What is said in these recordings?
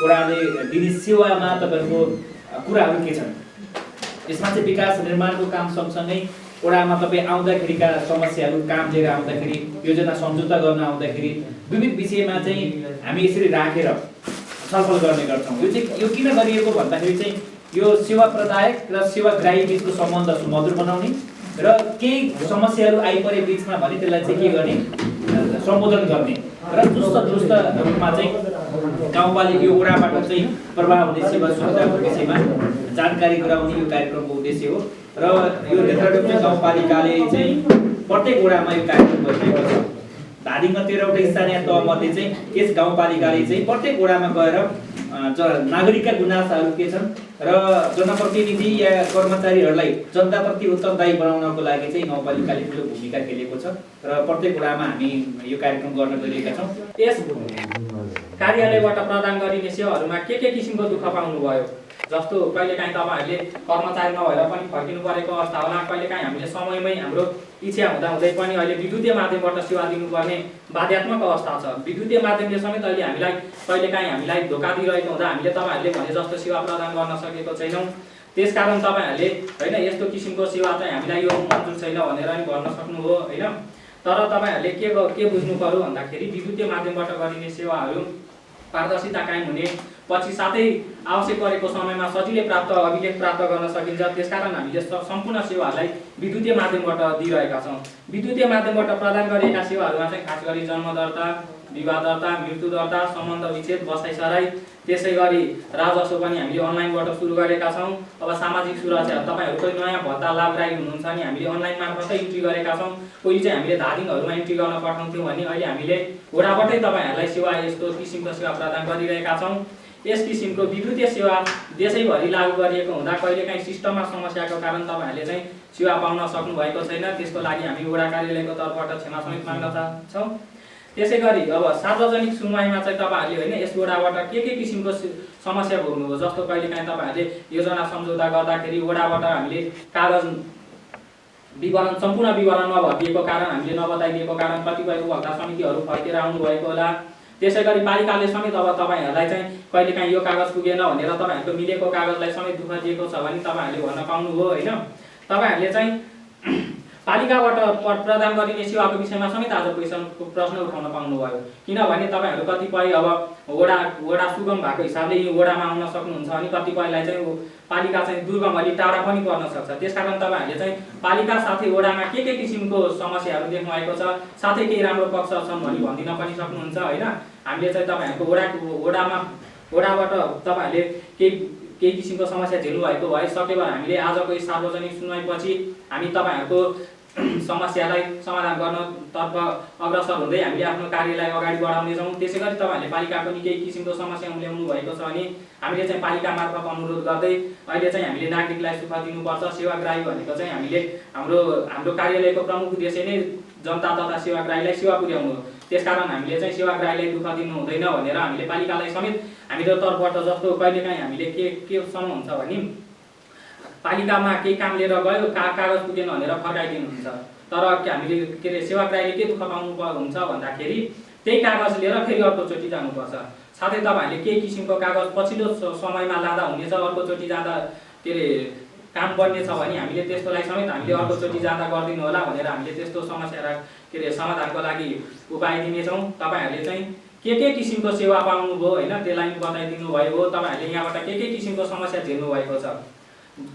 वडाले दिने सेवामा तपाईँको कुराहरू के छन्? यसमा चाहिँ विकास निर्माणको काम सँगसँगै वडामा तपाईँ आउँदाखेरिका समस्याहरू, काम लिएर आउँदाखेरि, योजना सम्झौता गर्न आउँदाखेरि विविध विषयमा चाहिँ हामी यसरी राखेर छलफल गर्ने गर्छौँ। यो किन गरिएको भन्दाखेरि चाहिँ यो सेवा प्रदायक र सेवाग्राही बिचको सम्बन्ध सुमधुर बनाउने र केही समस्याहरू आइपरे बिचमा भने त्यसलाई चाहिँ के गर्ने, सम्बोधन गर्ने र दुरुस्त रूपमा चाहिँ गाउँपालिका यो वडाबाट चाहिँ प्रभाव हुने सेवा सुविधाको विषयमा जानकारी गराउने यो कार्यक्रमको उद्देश्य हो। र यो नेत्रडुब्रे गाउँपालिकाले चाहिँ प्रत्येक वडामा यो कार्यक्रम गरिरहेको छ। धादिङमा 13वटा स्थानीय तहमध्ये चाहिँ यस गाउँपालिकाले चाहिँ प्रत्येक वडामा गएर नागरिकका गुनासाहरू के छन् र जनप्रतिनिधि या कर्मचारीहरूलाई जनताप्रति उत्तरदायी बनाउनको लागि चाहिँ गाउँपालिकाले ठुलो भूमिका खेलेको छ र प्रत्येक वडामा हामी यो कार्यक्रम गर्न गइरहेका छौँ। यस कार्यालयबाट प्रदान गरिने सेवाहरूमा के किसिमको दुःख पाउनुभयो? जस्तो कहिलेकाहीँ तपाईँहरूले कर्मचारी नभएर पनि फर्किनु परेको अवस्था होला, कहिलेकाहीँ हामीले समयमै हाम्रो इच्छा हुँदाहुँदै पनि अहिले विद्युतीय माध्यमबाट सेवा दिनुपर्ने बाध्यात्मक अवस्था छ। विद्युतीय माध्यमले समेत अहिले हामीलाई धोका दिइरहेको हुँदा हामीले तपाईँहरूले भने जस्तो सेवा प्रदान गर्न सकेको छैनौँ। त्यसकारण तपाईँहरूले होइन यस्तो किसिमको सेवा चाहिँ हामीलाई यो मन्जुर छैन भनेर नि भन्न सक्नुभयो होइन। तर तपाईँहरूले के बुझ्नु पर्यो भन्दाखेरि विद्युतीय माध्यमबाट गरिने सेवाहरू पारदर्शिता कायम हुने, पछि साथै आवश्यक परेको समयमा सजिलै अभिलेख प्राप्त गर्न सकिन्छ। त्यसकारण हामीले सम्पूर्ण सेवाहरूलाई विद्युतीय माध्यमबाट दिइरहेका छौँ। विद्युतीय माध्यमबाट प्रदान गरिएका सेवाहरूमा चाहिँ खास गरी जन्म दर्ता, विवाह दर्ता, मृत्यु दर्ता, सम्बन्ध विच्छेद, बसाइ सराई, त्यसै गरी राजस्व पनि हामीले अनलाइनबाट सुरु गरेका छौँ। अब सामाजिक सुरक्षा तपाईँहरू कोही नयाँ भत्ता लाभग्राही हुनुहुन्छ भने हामीले अनलाइन मार्फतै इन्ट्री गरेका छौँ। कोही चाहिँ हामीले धादिङहरूमा इन्ट्री गर्न पठाउँथ्यौँ भने अहिले हामीले वडाबाटै तपाईँहरूलाई सेवा यस्तो किसिमको सेवा प्रदान गरिरहेका छौँ। यस किसिमको विद्युतीय सेवा देशैभरि लागू गरिएको हुँदा कहिलेकाहीँ सिस्टममा समस्याको कारण तपाईँहरूले चाहिँ सेवा पाउन सक्नु भएको छैन। त्यसको लागि हामी वडा कार्यालयको तर्फबाट क्षमा समेत माग्न चाहन्छौँ। त्यसै गरी अब सार्वजनिक सुनवाईमा चाहिँ तपाईँहरूले होइन यस वडाबाट के किसिमको समस्या भोग्नुभयो? जस्तो कहिलेकाहीँ तपाईँहरूले योजना सम्झौता गर्दाखेरि वडाबाट हामीले कागज विवरण सम्पूर्ण विवरण नभरिएको कारण, हामीले नबताइदिएको कारण कतिपय उपभोक्ता समितिहरू फर्केर आउनुभएको होला। त्यसै गरी पालिकाले समेत अब तपाईँहरूलाई चाहिँ कहिलेकाहीँ यो कागज पुगेन भनेर तपाईँहरूको मिलेको कागजलाई समेत दुःख दिएको छ भने तपाईँहरूले भन्न पाउनुभयो होइन। तपाईँहरूले चाहिँ पालिकाबाट प्रदान गरिने सेवाको विषयमा समेत आज प्रश्न उठाउन पाउनुभयो। किनभने तपाईँहरू कतिपय अब वडा सुगम भएको हिसाबले यो वडामा आउन सक्नुहुन्छ अनि कतिपयलाई चाहिँ पालिका चाहिँ दुर्गम अलि टाढा पनि पर्न सक्छ। त्यसकारण तपाईँहरूले चाहिँ पालिका साथै वडामा के किसिमको समस्याहरू देख्नु भएको छ, साथै केही राम्रो पक्ष छन् भनी भनिदिन पनि सक्नुहुन्छ होइन। हामीले चाहिँ तपाईँहरूको वडाबाट तपाईँहरूले केही किसिमको समस्या झेल्नु भएको भए सके भने हामीले आजको यस सार्वजनिक सुनवाईपछि हामी तपाईँहरूको समस्यालाई समाधान गर्नतर्फ अग्रसर हुँदै हामीले आफ्नो कार्यलाई अगाडि बढाउनेछौँ। त्यसै गरी तपाईँहरूले पालिकाको नि केही किसिमको समस्या ल्याउनु भएको छ भने हामीले चाहिँ पालिका मार्फत अनुरोध गर्दै अहिले चाहिँ हामीले नागरिकलाई सुख दिनुपर्छ। सेवाग्राही भनेको चाहिँ हामीले हाम्रो कार्यालयको प्रमुख उद्देश्य नै जनता तथा सेवाग्राहीलाई सेवा पुर्याउनु हो। त्यसकारण हामीले चाहिँ सेवाग्राहीलाई दुःख दिनु हुँदैन भनेर हामीले पालिकालाई समेत हाम्रो तर्फबाट जस्तो कहिलेकाहीँ हामीले केसम्म हुन्छ भने पालिकामा केही काम लिएर गयो, कागज पुगेन भनेर फर्काइदिनुहुन्छ। तर हामीले के अरे सेवाग्राहीले के दुःख पाउनु हुन्छ भन्दाखेरि त्यही कागज लिएर फेरि अर्कोचोटि जानुपर्छ। साथै तपाईँहरूले केही किसिमको कागज पछिल्लो समयमा लाँदा हुनेछ, अर्कोचोटि जाँदा के अरे काम बन्ने छ भने हामीले त्यसकोलाई समेत हामीले अर्कोचोटि जाँदा गरिदिनु होला भनेर हामीले त्यस्तो समस्या के अरे समाधानको लागि उपाय दिनेछौँ। तपाईँहरूले चाहिँ के किसिमको सेवा पाउनुभयो होइन त्यसलाई बताइदिनु भयो। तपाईँहरूले यहाँबाट के किसिमको समस्या झेल्नु भएको छ?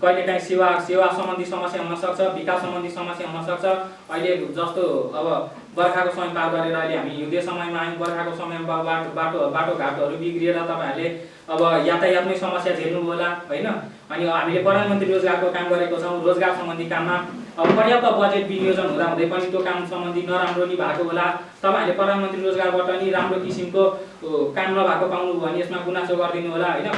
कहिलेकाहीँ सेवा सम्बन्धी समस्या हुनसक्छ, विकास सम्बन्धी समस्या हुनसक्छ। अहिले जस्तो अब बर्खाको समय पार गरेर अहिले हामी हिउँदे समयमा आयौँ। बर्खाको समयमा बाटोघाटोहरू बिग्रिएर तपाईँहरूले अब यातायातमै समस्या झेल्नु होला होइन। अनि हामीले प्रधानमन्त्री रोजगारको काम गरेको छौँ। रोजगार सम्बन्धी काममा अब पर्याप्त बजेट विनियोजन हुँदाहुँदै पनि त्यो काम सम्बन्धी नराम्रो नि भएको होला। तपाईँहरूले प्रधानमन्त्री रोजगारबाट नि राम्रो किसिमको काम नभएको पाउनुभयो भने यसमा गुनासो गरिदिनु होला होइन।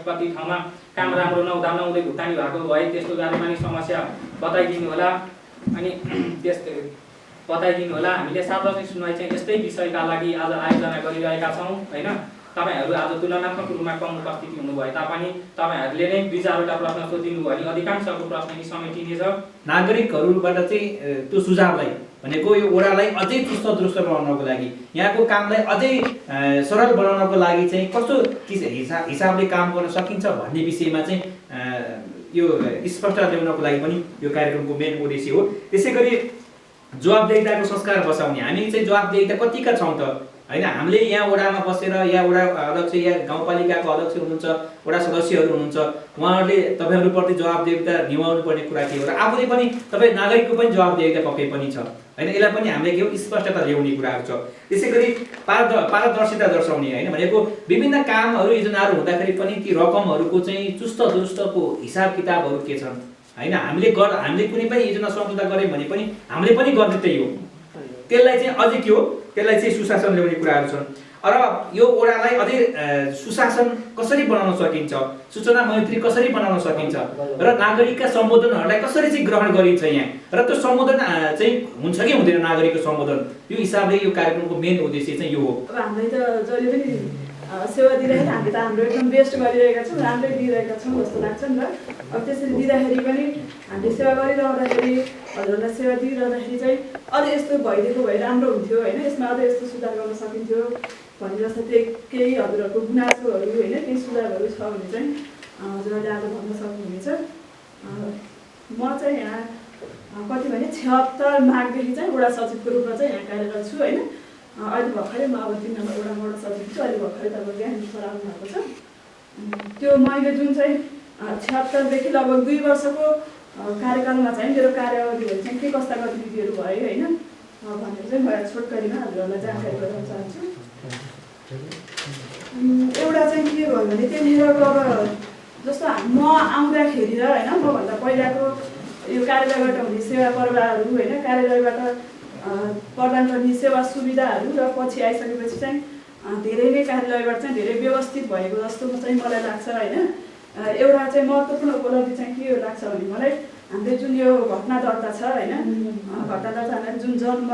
कति ठाउँमा काम राम्रो नहुँदै भुक्तानी भएको भए त्यसको बारेमा नि समस्या बताइदिनु होला। अनि त्यस्तै बताइदिनु होला। हामीले सार्वजनिक सुनवाई चाहिँ यस्तै विषयका लागि आज आयोजना गरिरहेका छौँ होइन। तपाईहरु आज तुलनात्मक रूपमा कम उपस्थिति हुनु भए तापनि तपाईहरुले नै 2-4वटा प्रश्न सोधिनु भयो भने अधिकांशको प्रश्न नि समेटिनेछ। नागरिकहरुबाट चाहिँ त्यो सुझावलाई भनेको यो ओडालाई अझै चुस्त दुरुस्त बनाउनको लागि यहाँको कामलाई अझै सरल बनाउनको लागि चाहिँ कस्तो हिसाबले काम गर्न सकिन्छ भन्ने विषयमा चाहिँ यो स्पष्टता ल्याउनको लागि पनि यो कार्यक्रमको मेन उद्देश्य हो। त्यसैगरी जवाबदेहिताको संस्कार बसाउने हामी चाहिँ जवाबदेहिता कतिका छौं त हैन। हामीले यहाँ वडामा बसेर या वडा अध्यक्ष या गाउँपालिकाको अध्यक्ष हुनुहुन्छ, वडा सदस्यहरू हुनुहुन्छ, उहाँहरूले तपाईहरुप्रति जवाबदेहिता निभाउनु पर्ने कुरा के हो र आफूले पनि तपाई नागरिकको पनि जवाबदेहिता पक्कै पनि छ हैन। यसलाई पनि हामीले के हो स्पष्टता ल्याउने कुराहरू छ। त्यसैगरी पारदर्शिता दर्शाउने हैन भनेको विभिन्न कामहरू योजनाहरू हुँदाखेरि पनि ती रकमहरूको चाहिँ चुस्त दुरुस्तको हिसाब किताबहरू के छन् हैन। हामीले कुनै पनि योजना सम्झौता गर्यौं भने पनि हामीले पनि गर्ने त्यही हो। त्यसलाई चाहिँ अझै के हो त्यसलाई चाहिँ सुशासन ल्याउने कुराहरू छन्। र यो ओडालाई अझै सुशासन कसरी बनाउन सकिन्छ, सूचना मैत्री कसरी बनाउन सकिन्छ र नागरिकका सम्बोधनहरूलाई कसरी चाहिँ ग्रहण गरिन्छ यहाँ र त्यो सम्बोधन चाहिँ हुन्छ कि हुँदैन नागरिकको सम्बोधन, यो हिसाबले यो कार्यक्रमको मेन उद्देश्य चाहिँ यो हो। अब हामीले त जहिले पनि सेवा दिँदाखेरि हामीले त हाम्रो एकदम बेस्ट गरिरहेका छौँ, राम्रै दिइरहेका छौँ जस्तो लाग्छ नि त। अब त्यसरी दिँदाखेरि पनि हामीले सेवा गरिरहँदाखेरि हजुरहरूलाई सेवा दिइरहँदाखेरि चाहिँ अझ यस्तो भइदिएको भए राम्रो हुन्थ्यो होइन, यसमा अझ यस्तो सुधार गर्न सकिन्थ्यो भन्ने जस्तो केही हजुरहरूको गुनासोहरू होइन केही सुधारहरू छ भने चाहिँ हजुरहरूले आज भन्न सक्नुहुनेछ। म चाहिँ यहाँ कति भने 76 माघदेखि चाहिँ वडा सचिवको रूपमा चाहिँ यहाँ कार्यरत छु होइन। अहिले भर्खरै म अब 3 नम्बर वडामा वडा सचिव छु। अहिले भर्खरै तपाईँ ज्ञान सर आउनु भएको छ। त्यो मैले जुन चाहिँ 76 देखि लगभग 2 वर्षको कार्यकालमा चाहिँ मेरो कार्यावधिहरू चाहिँ के कस्ता गतिविधिहरू भयो होइन भनेर चाहिँ म छोटकरीमा हजुरहरूलाई जानकारी गराउन चाहन्छु। एउटा चाहिँ के भयो भने त्यहाँनिरको अब जस्तो म आउँदाखेरि र होइन मभन्दा पहिलाको यो कार्यालयबाट हुने सेवा पर्वाहरू होइन कार्यालयबाट प्रदान गर्ने सेवा सुविधाहरू र पछि आइसकेपछि चाहिँ धेरै नै कार्यालयबाट चाहिँ धेरै व्यवस्थित भएको जस्तो चाहिँ मलाई लाग्छ होइन। एउटा चाहिँ महत्त्वपूर्ण उपलब्धि चाहिँ के लाग्छ भने मलाई हामीले जुन यो घटना दर्ता छ होइन, घटना दर्ता जुन जन्म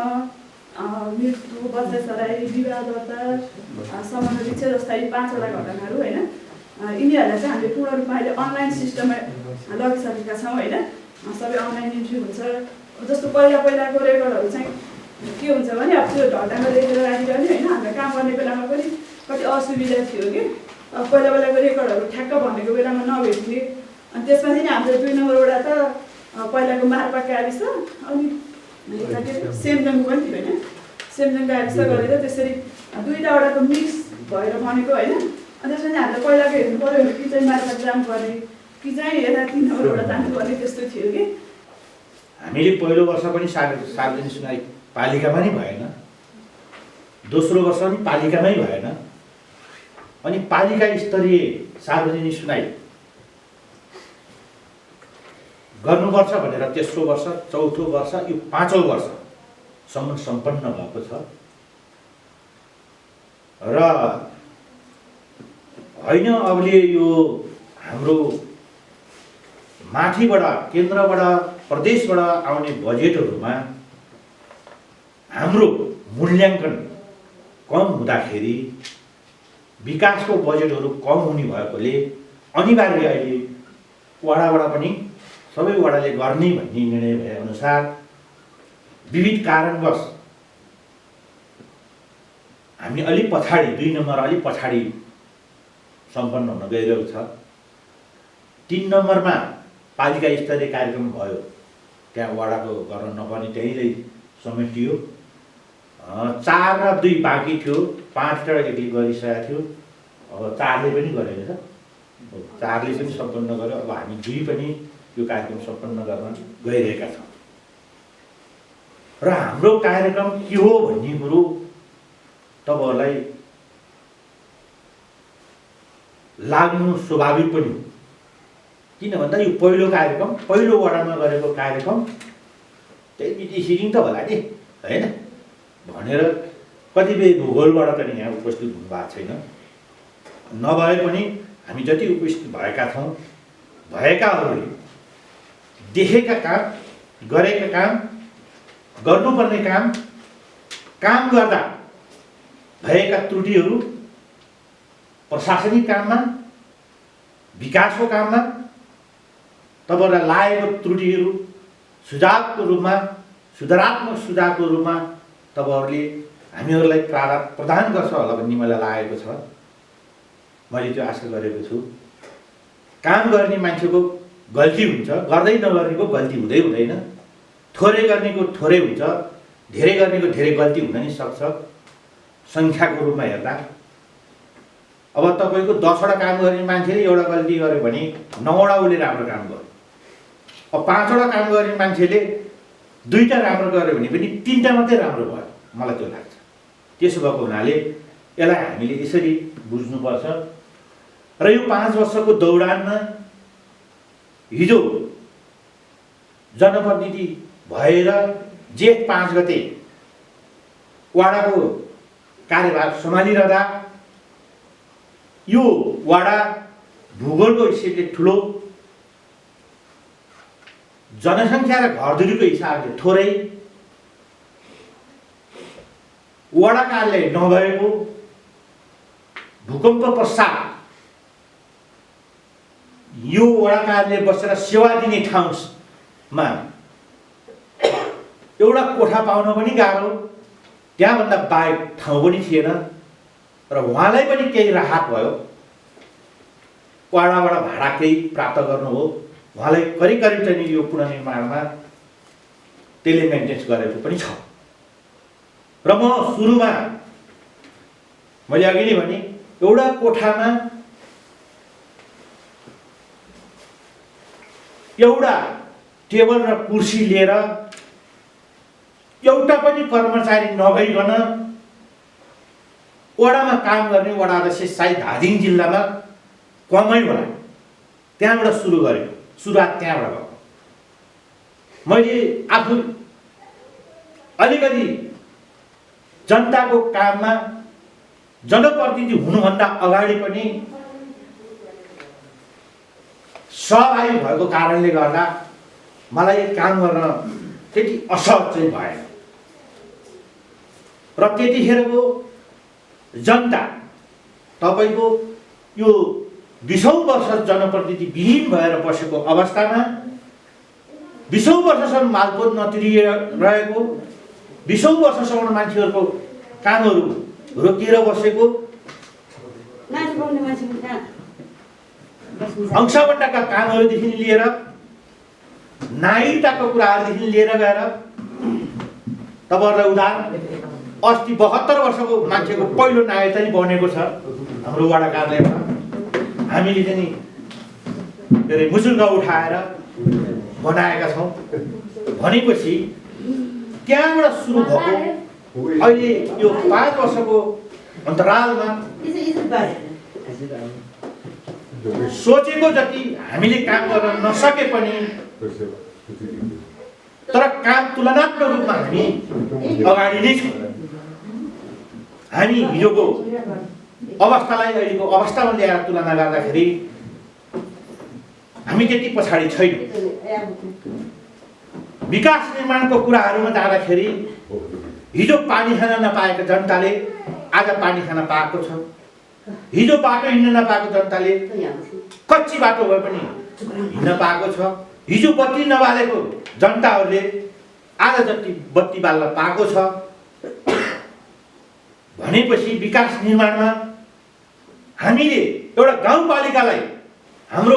मृत्यु बच्चासराई विवाह दर्ता सम्बन्ध विच्छेद जस्ता यी 5वटा घटनाहरू होइन यिनीहरूलाई चाहिँ हामीले पूर्ण रूपमा अहिले अनलाइन सिस्टममा लगिसकेका छौँ होइन। सबै अनलाइन इन्ट्री हुन्छ। जस्तो पहिलाको रेकर्डहरू चाहिँ के हुन्छ भने अब त्यो ढल्टामा लेखेर राखिरहने होइन, हाम्रो काम गर्ने बेलामा पनि कति असुविधा थियो कि पहिलाको रेकर्डहरू ठ्याक्क भनेको बेलामा नभेट्ने। अनि त्यसमा चाहिँ हाम्रो 2 नम्बर वडा त पहिलाको मार्पा गाविस अनि सेमजङ पनि थियो होइन, सेमजङ गाविस गरेर त्यसरी 2टा वडाको मिक्स भएर बनेको होइन। अनि त्यसमा चाहिँ हामीले पहिलाको हेर्नु पऱ्यो भने कि चाहिँ मार्पा जानुपर्ने कि चाहिँ यता 3 नम्बर वडा जानुपर्ने त्यस्तो थियो कि। हामीले पहिलो वर्ष पनि सार्वजनिक सुनाइ पालिकामा नै भएन, दोस्रो वर्ष पनि पालिकामै भएन, अनि पालिका स्तरीय सार्वजनिक सुनाइ गर्नुपर्छ भनेर तेस्रो वर्ष, चौथो वर्ष, यो 5औं वर्षसम्म सम्पन्न भएको छ। र होइन अबले यो हाम्रो माथिबाट केन्द्रबाट प्रदेशबाट आउने बजेटहरूमा हाम्रो मूल्याङ्कन कम हुँदाखेरि विकासको बजेटहरू कम हुने भएकोले अनिवार्य अहिले वडाबाट पनि सबै वडाले गर्ने भन्ने निर्णय भए अनुसार विविध कारणवश हामी अलिक पछाडि 2 नम्बर अलिक पछाडि सम्पन्न हुन गइरहेको छ। 3 नम्बरमा पालिका स्तरीय कार्यक्रम भयो, त्यहाँ वडाको गर्न नपर्ने त्यहीँले समेटियो। 4 र 2 बाँकी थियो, 5 र 1 गरिसकेको थियो। अब 4ले पनि गरेको छ, 4ले पनि सम्पन्न गर्यो। अब हामी 2 पनि यो कार्यक्रम सम्पन्न गर्न गइरहेका छौँ। र हाम्रो कार्यक्रम के हो भन्ने कुरो तपाईहरुलाई लाग्नु स्वाभाविक पनि हो। किन भन्दा यो पहिलो कार्यक्रम, पहिलो वडामा गरेको कार्यक्रम त्यही मिटिसिङ त होला नि हैन भनेर कतिपय भूगोलबाट पनि यहाँ उपस्थित हुनु भएको छैन। नभए पनि हामी जति उपस्थित भएका छौँ, भएकाहरूले देखेका काम, गरेका काम, गर्नुपर्ने काम, काम गर्दा भएका त्रुटिहरू प्रशासनिक काममा, विकासको काममा तपाईँहरूलाई लागेको त्रुटिहरू सुझावको रूपमा, सुधारात्मक सुझावको रूपमा तपाईँहरूले हामीहरूलाई प्रदान गर्छ होला भन्ने मलाई लागेको छ। मैले त्यो आशा गरेको छु। काम गर्ने मान्छेको गल्ती हुन्छ, गर्दै नगर्नेको गल्ती हुँदैन। थोरै गर्नेको थोरै हुन्छ, धेरै गर्नेको धेरै गल्ती हुन नि सक्छ सङ्ख्याको रूपमा हेर्दा। अब तपाईँको 10वटा काम गर्ने मान्छेले एउटा गल्ती गर्यो भने 9वटा उसले राम्रो काम गर्यो। अब 5वटा काम गर्ने मान्छेले 2टा राम्रो गर्यो भने पनि 3टा मात्रै राम्रो भयो, मलाई त्यो लाग्छ। त्यसो भएको हुनाले यसलाई हामीले यसरी बुझ्नुपर्छ। र यो 5 वर्षको दौडानमा हिजो जनप्रतिनिधि भएर जेठ 5 गते वाडाको कार्यभार सम्हालिरहँदा यो वाडा भूगोलको हिसाबले ठुलो, जनसङ्ख्या र घरधुरीको हिसाबले थोरै, वडा कार्यालय नभएको, भूकम्प पश्चात यो वडा कार्यालय बसेर सेवा दिने ठाउँमा एउटा कोठा पाउन पनि गाह्रो, त्यहाँभन्दा बाहेक ठाउँ पनि थिएन र उहाँलाई पनि केही राहत भयो। वाडाबाट भाडा केही प्राप्त गर्नु हो, उहाँलाई करिब चाहिँ यो पुनर्निर्माणमा त्यसले मेन्टेन्स गरेको पनि छ। र म सुरुमा मैले अघि नै भने एउटा कोठामा एउटा टेबल र कुर्सी लिएर एउटा पनि कर्मचारी नभइकन वडामा काम गर्ने वडा अध्यक्ष सायद धादिङ जिल्लामा कमै होला, त्यहाँबाट सुरु गरेको, सुरुवात त्यहाँबाट भएको। मैले आफू अलिकति जनताको काममा जनप्रतिनिधि हुनुभन्दा अगाडि पनि सहभागी भएको कारणले गर्दा मलाई काम गर्न त्यति असहज चाहिँ भएन। र त्यतिखेरको जनता तपाईँको यो 20औं वर्ष जनप्रतिनिधि विहीन भएर बसेको अवस्थामा 20औं वर्षसम्म मालपोत नतिरिरहेको, 20औं वर्षसम्म मान्छेहरूको कामहरू रोकिएर बसेको, अंशबट्टाका कामहरूदेखि लिएर नागरिकताको कुराहरूदेखि लिएर गएर तपाईँहरूलाई उदाहरण अस्ति 72 वर्षको मान्छेको पहिलो नागरिकता नि बनेको छ हाम्रो वडा कार्यालयमा। हामीले चाहिँ के अरे मुजुर्ग उठाएर बनाएका छौँ भनेपछि त्यहाँबाट सुरु भएको अहिले यो 5 वर्षको अन्तरालमा सोचेको जति हामीले काम गर्न नसके पनि तर काम तुलनात्मक रूपमा हामी अगाडि नै छौँ। हामी हिजोको अवस्थालाई अहिलेको अवस्थामा ल्याएर तुलना गर्दाखेरि हामी त्यति पछाडि छैनौँ। विकास निर्माणको कुराहरूमा जाँदाखेरि हिजो पानी खान नपाएको जनताले आज पानी खान पाएको छ। हिजो बाटो हिँड्न नपाएको जनताले कच्ची बाटो भए पनि हिँड्न पाएको छ। हिजो बत्ती नबालेको जनताहरूले आज जति बत्ती बाल्न पाएको छ भनेपछि विकास निर्माणमा हामीले एउटा गाउँपालिकालाई हाम्रो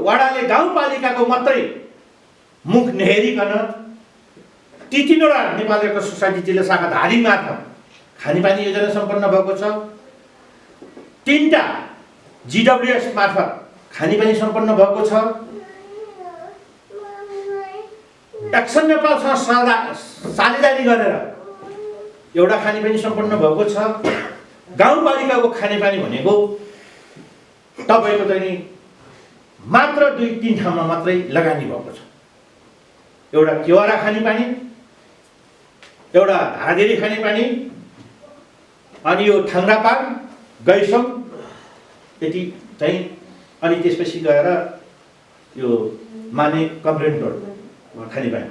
वाडाले गाउँपालिकाको मात्रै मुख नहेरिकन ती 3वटा नेपाल रेड क्रस सोसाइटी जिल्ला शाखा धादिङ मार्फत खानेपानी योजना सम्पन्न भएको छ। 3टा GWS मार्फत खानेपानी सम्पन्न भएको छ। एक्सन नेपालसँग साझेदारी गरेर एउटा खानेपानी सम्पन्न भएको छ। गाउँपालिकाको खानेपानी भनेको तपाईँको चाहिँ मात्र 2-3 ठाउँमा मात्रै लगानी भएको छ। एउटा केवरा खानेपानी, एउटा धारादेरी खानेपानी, अनि यो थाङ्रापाङ गैसम यति चाहिँ, अनि त्यसपछि गएर यो माने कम्प्लेन्ट रोड खानेपानी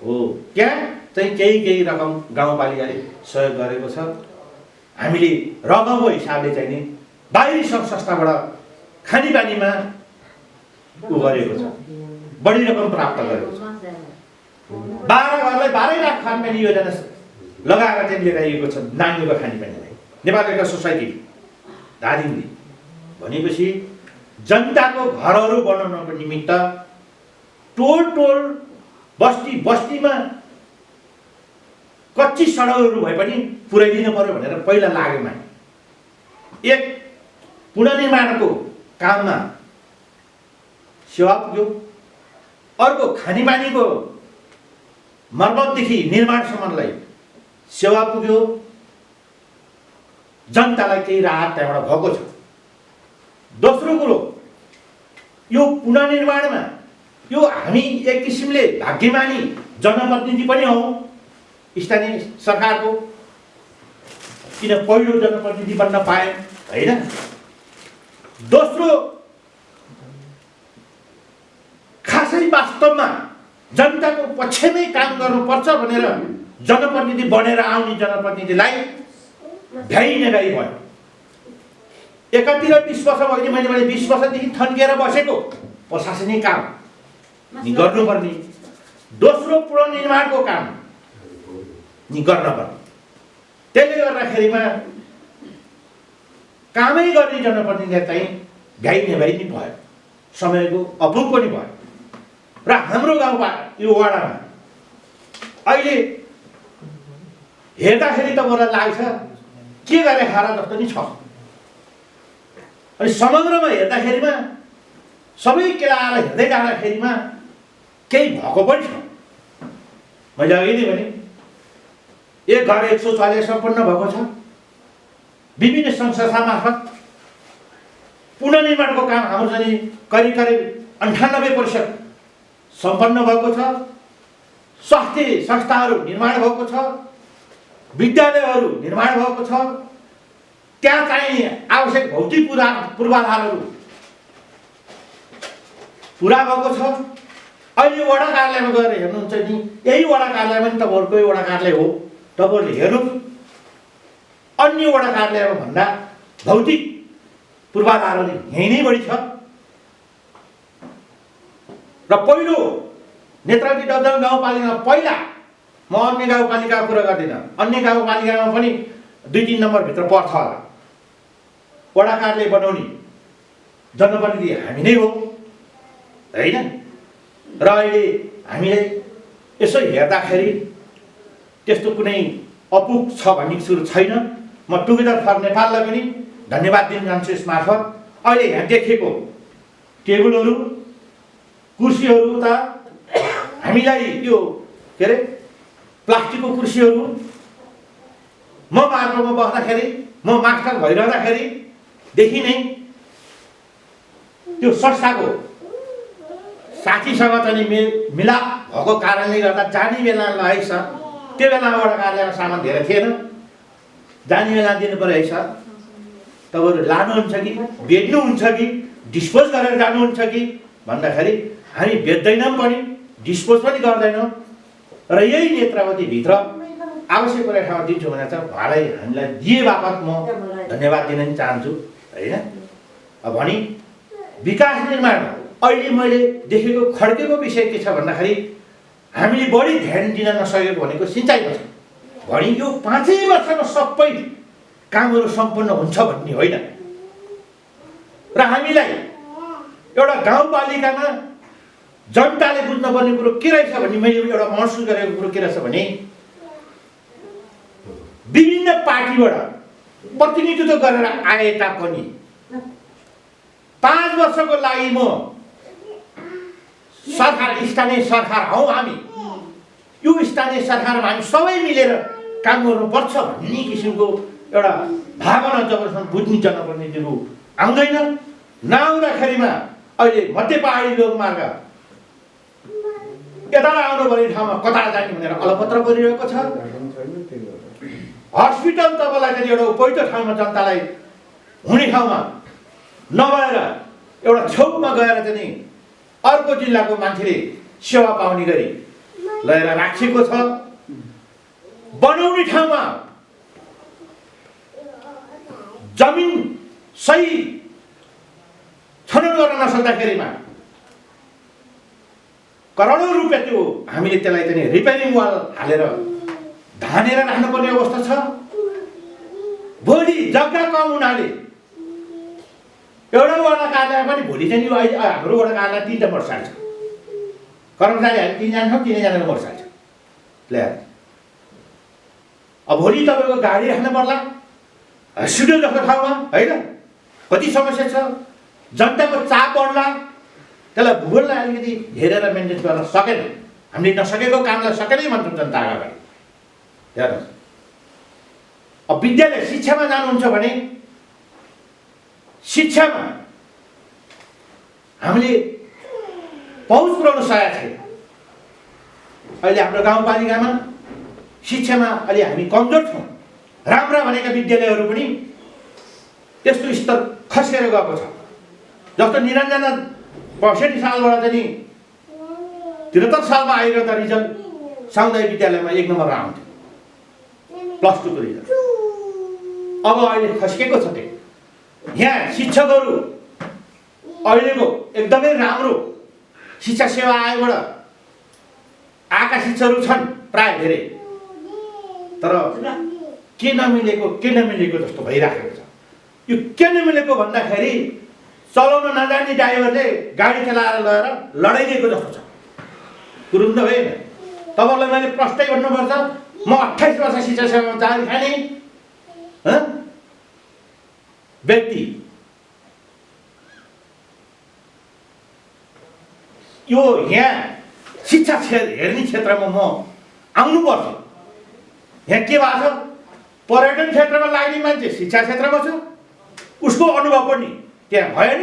हो। त्यहाँ चाहिँ केही रकम गाउँपालिकाले सहयोग गरेको छ। हामीले रकमको हिसाबले चाहिँ नि बाहिरी सङ्घ संस्थाबाट खानेपानीमा उ गरेको छ, बढी रकम प्राप्त गरेको छ। 12 घरलाई 12 लाख खानेपानी योजना लगाएर चाहिँ लगाइएको छ नानीको खानेपानीलाई नेपाल रेड क्रस सोसाइटी धादिङले। भनेपछि जनताको घरहरू बनाउनको निमित्त टोल टोल बस्ती बस्तीमा कच्ची सडकहरू भए पनि पुर्याइदिनु पर्यो भनेर पहिला लागेमा एक पुनर्निर्माणको काममा सेवा पुग्यो, अर्को खानेपानीको मर्मतदेखि निर्माणसम्मलाई सेवा पुग्यो, जनतालाई केही राहत त्यहाँबाट भएको छ। दोस्रो कुरो, यो पुनर्निर्माणमा यो हामी एक किसिमले भाग्यमानी जनप्रतिनिधि पनि हौँ स्थानीय सरकारको, किन पहिलो जनप्रतिनिधि बन्न पाए होइन। दोस्रो, खासै वास्तवमा जनताको पक्षमै काम गर्नुपर्छ भनेर जनप्रतिनिधि बनेर आउने जनप्रतिनिधिलाई भ्याइ नभ्याइ भयो। एकातिर 20 वर्ष भयो, मैले 20 वर्षदेखि थन्किएर बसेको प्रशासनिक काम नि गर्नुपर्ने, दोस्रो पुनर्निर्माणको काम नि गर्नुपर्ने। त्यसले गर्दाखेरिमा कामै गर्ने जनप्रतिनिधिलाई चाहिँ भ्याइ नभ्याइ नि भयो, समयको अपुग पनि भयो। र हाम्रो गाउँमा यो वडामा अहिले हेर्दाखेरि त मलाई लाग्छ के गरे खारा जस्तो नि छ। अनि समग्रमा हेर्दाखेरिमा सबै केलाएर हेर्दै जाँदाखेरिमा केही भएको पनि छ। मैले अघि नै भने एक घर 140 सम्पन्न भएको छ। विभिन्न सङ्घ संस्था मार्फत पुनर्निर्माणको काम हाम्रो चाहिँ करिब 98% सम्पन्न भएको छ। स्वास्थ्य संस्थाहरू निर्माण भएको छ, विद्यालयहरू निर्माण भएको छ, त्यहाँ चाहिँ आवश्यक भौतिक पूर्वाधारहरू पुरा भएको छ। अहिले वडा कार्यालयमा गएर हेर्नुहुन्छ नि, यही वडा कार्यालयमा नि तपाईँहरूकै वडा कार्यालय हो, तपाईँहरूले हेर्नु अन्य वडा कार्यालयमा भन्दा भौतिक पूर्वाधारहरू यहीँ नै बढी छ। र पहिलो नेत्रावती दमदम गाउँपालिकामा पहिला, म अन्य गाउँपालिकाको कुरा गर्दिनँ, अन्य गाउँपालिकामा पनि 2-3 नम्बरभित्र पर्छ होला वडा कार्यालय बनाउने जनप्रतिनिधि हामी नै हो होइन। र अहिले हामीलाई यसो हेर्दाखेरि त्यस्तो कुनै अपुग छ भन्ने सुरु छैन। म टुगेदर फर नेपाललाई पनि धन्यवाद दिन चाहन्छु यस मार्फत। अहिले यहाँ देखेको टेबलहरू कुर्सीहरू त हामीलाई यो के अरे प्लास्टिकको कुर्सीहरू, म बाटोमा बस्दाखेरि, म मास्टर भइरहँदाखेरिदेखि नै त्यो संस्थाको साथीसँग चाहिँ मिलाप भएको कारणले गर्दा जाने बेला रहेछ, त्यो बेलामा वडा कार्यालयमा सामान धेरै थिएन, जाने बेला दिनु पर्यो है सर, तपाईँहरू लानुहुन्छ कि बेच्नुहुन्छ कि डिस्पोज गरेर जानुहुन्छ कि भन्दाखेरि हामी बेच्दैनौँ पनि डिस्पोज पनि गर्दैनौँ। र यही नेत्रावतीभित्र आवश्यक परेको ठाउँमा दिन्छु भने चाहिँ उहाँलाई हामीलाई दिए बापत म धन्यवाद दिन पनि चाहन्छु होइन। भनी विकास निर्माणमा अहिले मैले देखेको खड्केको विषय के छ भन्दाखेरि हामीले बढी ध्यान दिन नसकेको भनेको सिँचाइमा छ। भनी यो 5 वर्षमा सबै कामहरू सम्पन्न हुन्छ भन्ने होइन। र हामीलाई एउटा गाउँपालिकामा जनताले बुझ्नुपर्ने कुरो के रहेछ भन्ने मैले एउटा महसुस गरेको कुरो के रहेछ भने विभिन्न पार्टीबाट प्रतिनिधित्व गरेर आए तापनि 5 वर्षको लागि म सरकार, स्थानीय सरकार हौँ हामी, यो स्थानीय सरकारमा हामी सबै मिलेर काम गर्नुपर्छ भन्ने किसिमको एउटा भावना जबसम्म बुझ्ने जनप्रतिनिधिहरू आउँदैन, नआउँदाखेरिमा अहिले मध्य पहाडी लोकमार्ग यता आउनुपर्ने ठाउँमा कता जाने भनेर अलपत्र गरिरहेको छ। हस्पिटल तपाईँलाई चाहिँ एउटा उपयुक्त ठाउँमा जनतालाई हुने ठाउँमा नभएर एउटा छेउमा गएर चाहिँ अर्को जिल्लाको मान्छेले सेवा पाउने गरी लगेर राखिएको छ। बनाउने ठाउँमा जमिन सही छनौट गर्न नसक्दाखेरिमा करोडौँ रुपियाँ त्यो हामीले त्यसलाई चाहिँ रिपेयरिङ वाल हालेर धानेर राख्नुपर्ने अवस्था छ। भोलि जग्गा कम हुनाले एउटा वडा कार्यालय पनि भोलि चाहिँ यो अहिले हाम्रो वडा कार्यालय 3टा मोटरसाइकल छ, कर्मचारी हामी 3जना छौँ, 3जनाको मोटरसाइकल छ ल्याएर। अब भोलि तपाईँको गाडी राख्नु पर्ला स्टुडियो जस्तो ठाउँमा होइन, कति समस्या छ, जनताको चाप बढ्ला, त्यसलाई भूगोललाई अलिकति हेरेर मेन्टेन गर्न सकेन, हामीले नसकेको कामलाई सकेनै भन्छौँ जनता अगाडि। हेर्नुहोस्, अब विद्यालय शिक्षामा जानुहुन्छ भने शिक्षामा हामीले पहुँच पुर्याउन सकेका छैन। अहिले हाम्रो गाउँपालिकामा शिक्षामा अलि हामी कमजोर छौँ। राम्रा भनेका विद्यालयहरू पनि त्यस्तो स्तर खसेर गएको छ। जस्तो निरञ्जना 65 सालबाट चाहिँ 73 सालमा आइरहँदा रिजल्ट सामुदायिक विद्यालयमा 1 नम्बरमा आउँथ्यो +2 को रिजल्ट। अब अहिले खस्केको छ। त्यो यहाँ शिक्षकहरू अहिलेको एकदमै राम्रो शिक्षा सेवा आयोगबाट आएका शिक्षकहरू छन् प्राय धेरै, तर के नमिलेको जस्तो भइराखेको छ। यो के नमिलेको भन्दाखेरि चलाउन नजान्ने ड्राइभरले गाडी चलाएर लगेर लडाइदिएको जस्तो छ। कुरो त होइन। तपाईँलाई मैले प्रष्टै भन्नुपर्छ, म 28 वर्ष शिक्षा सेवामा जारी खाने व्यक्ति, यो यहाँ शिक्षा हेर्ने क्षेत्रमा म आउनुपर्छ। यहाँ के भएको छ, पर्यटन क्षेत्रमा लाग्ने मान्छे शिक्षा क्षेत्रमा छ, उसको अनुभव पनि त्यहाँ भएन।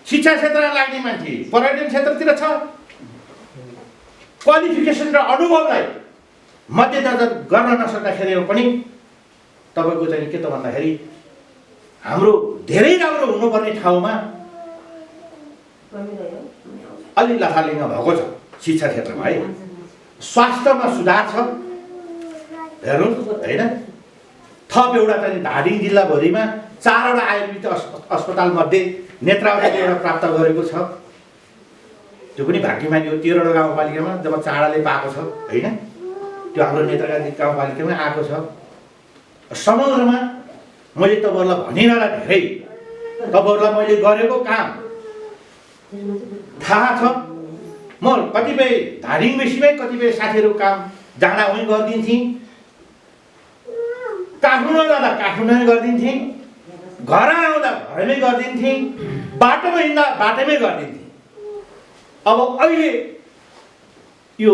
शिक्षा क्षेत्रमा लाग्ने मान्छे पर्यटन क्षेत्रतिर छ। क्वालिफिकेसन र अनुभवलाई मध्यनजर गर्न नसक्दाखेरि पनि तपाईँको चाहिँ के त भन्दाखेरि हाम्रो धेरै राम्रो हुनुपर्ने ठाउँमा अलि लथालिङ्ग भएको छ शिक्षा क्षेत्रमा है। स्वास्थ्यमा सुधार छ हेर्नुहोस् होइन। थप एउटा चाहिँ धादिङ जिल्लाभरिमा 4वटा आयुर्वेदिक अस्पताल मध्ये नेत्रावतीले एउटा प्राप्त गरेको छ। त्यो पनि भाग्यमानी हो। 13वटा गाउँपालिकामा जब चाडाले पाएको छ होइन, त्यो हाम्रो नेत्रावती गाउँपालिकामा आएको छ। समग्रमा मैले तपाईँहरूलाई भनिरहँदा धेरै तपाईँहरूलाई मैले गरेको काम थाहा छ। म कतिपय धादिङ बेसीमै कतिपय साथीहरू काम जाँदा उहीँ गरिदिन्थेँ, काठमाडौँ जाँदा काठमाडौँमै गरिदिन्थेँ, घर आउँदा घरमै गरिदिन्थेँ, बाटोमा हिँड्दा बाटोमै गरिदिन्थेँ। अब अहिले यो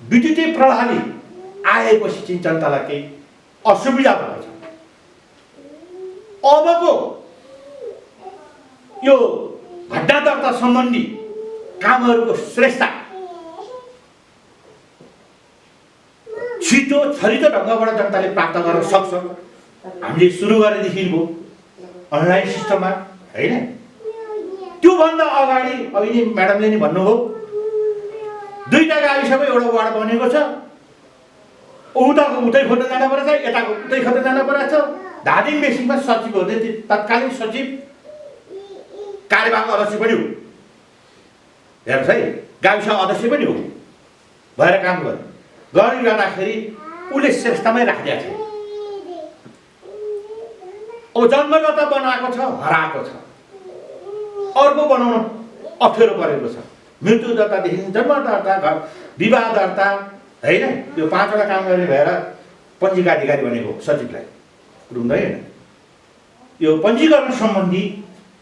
विद्युतीय प्रणाली आएपछि चाहिँ जनतालाई केही असुविधा भएको छ। अबको यो घटना दर्ता सम्बन्धी कामहरूको श्रेष्ठता छिटो छरितो ढङ्गबाट जनताले प्राप्त गर्न सक्छ। हामीले सुरु गरेदेखिको अनलाइन सिस्टममा होइन, त्योभन्दा अगाडि अघि नै म्याडमले नि भन्नुभयो 2टा गाविसमा एउटा वार्ड बनेको छ। उताको उतै खोज्न जानु परेछ, यताको उतै खोज्न जानु परेछ। धादिङ बेसिकमा सचिव हो, तत्कालीन सचिव कार्यवाहक अध्यक्ष पनि हो। हेर्नुहोस् है, गाविस अध्यक्ष पनि हो भएर काम गरिरहँदाखेरि उसले श्रेष्ठमै राखिदिएको थियो। अब जन्मगत बनाएको छ, हराएको छ, अर्को बनाउन अप्ठ्यारो परेको छ। मृत्यु दर्तादेखि जन्म दर्ता, विवाह दर्ता होइन, यो 5वटा काम गर्ने भएर पञ्जीका अधिकारी बनेको सचिवलाई रुँदैन। यो पञ्जीकरण सम्बन्धी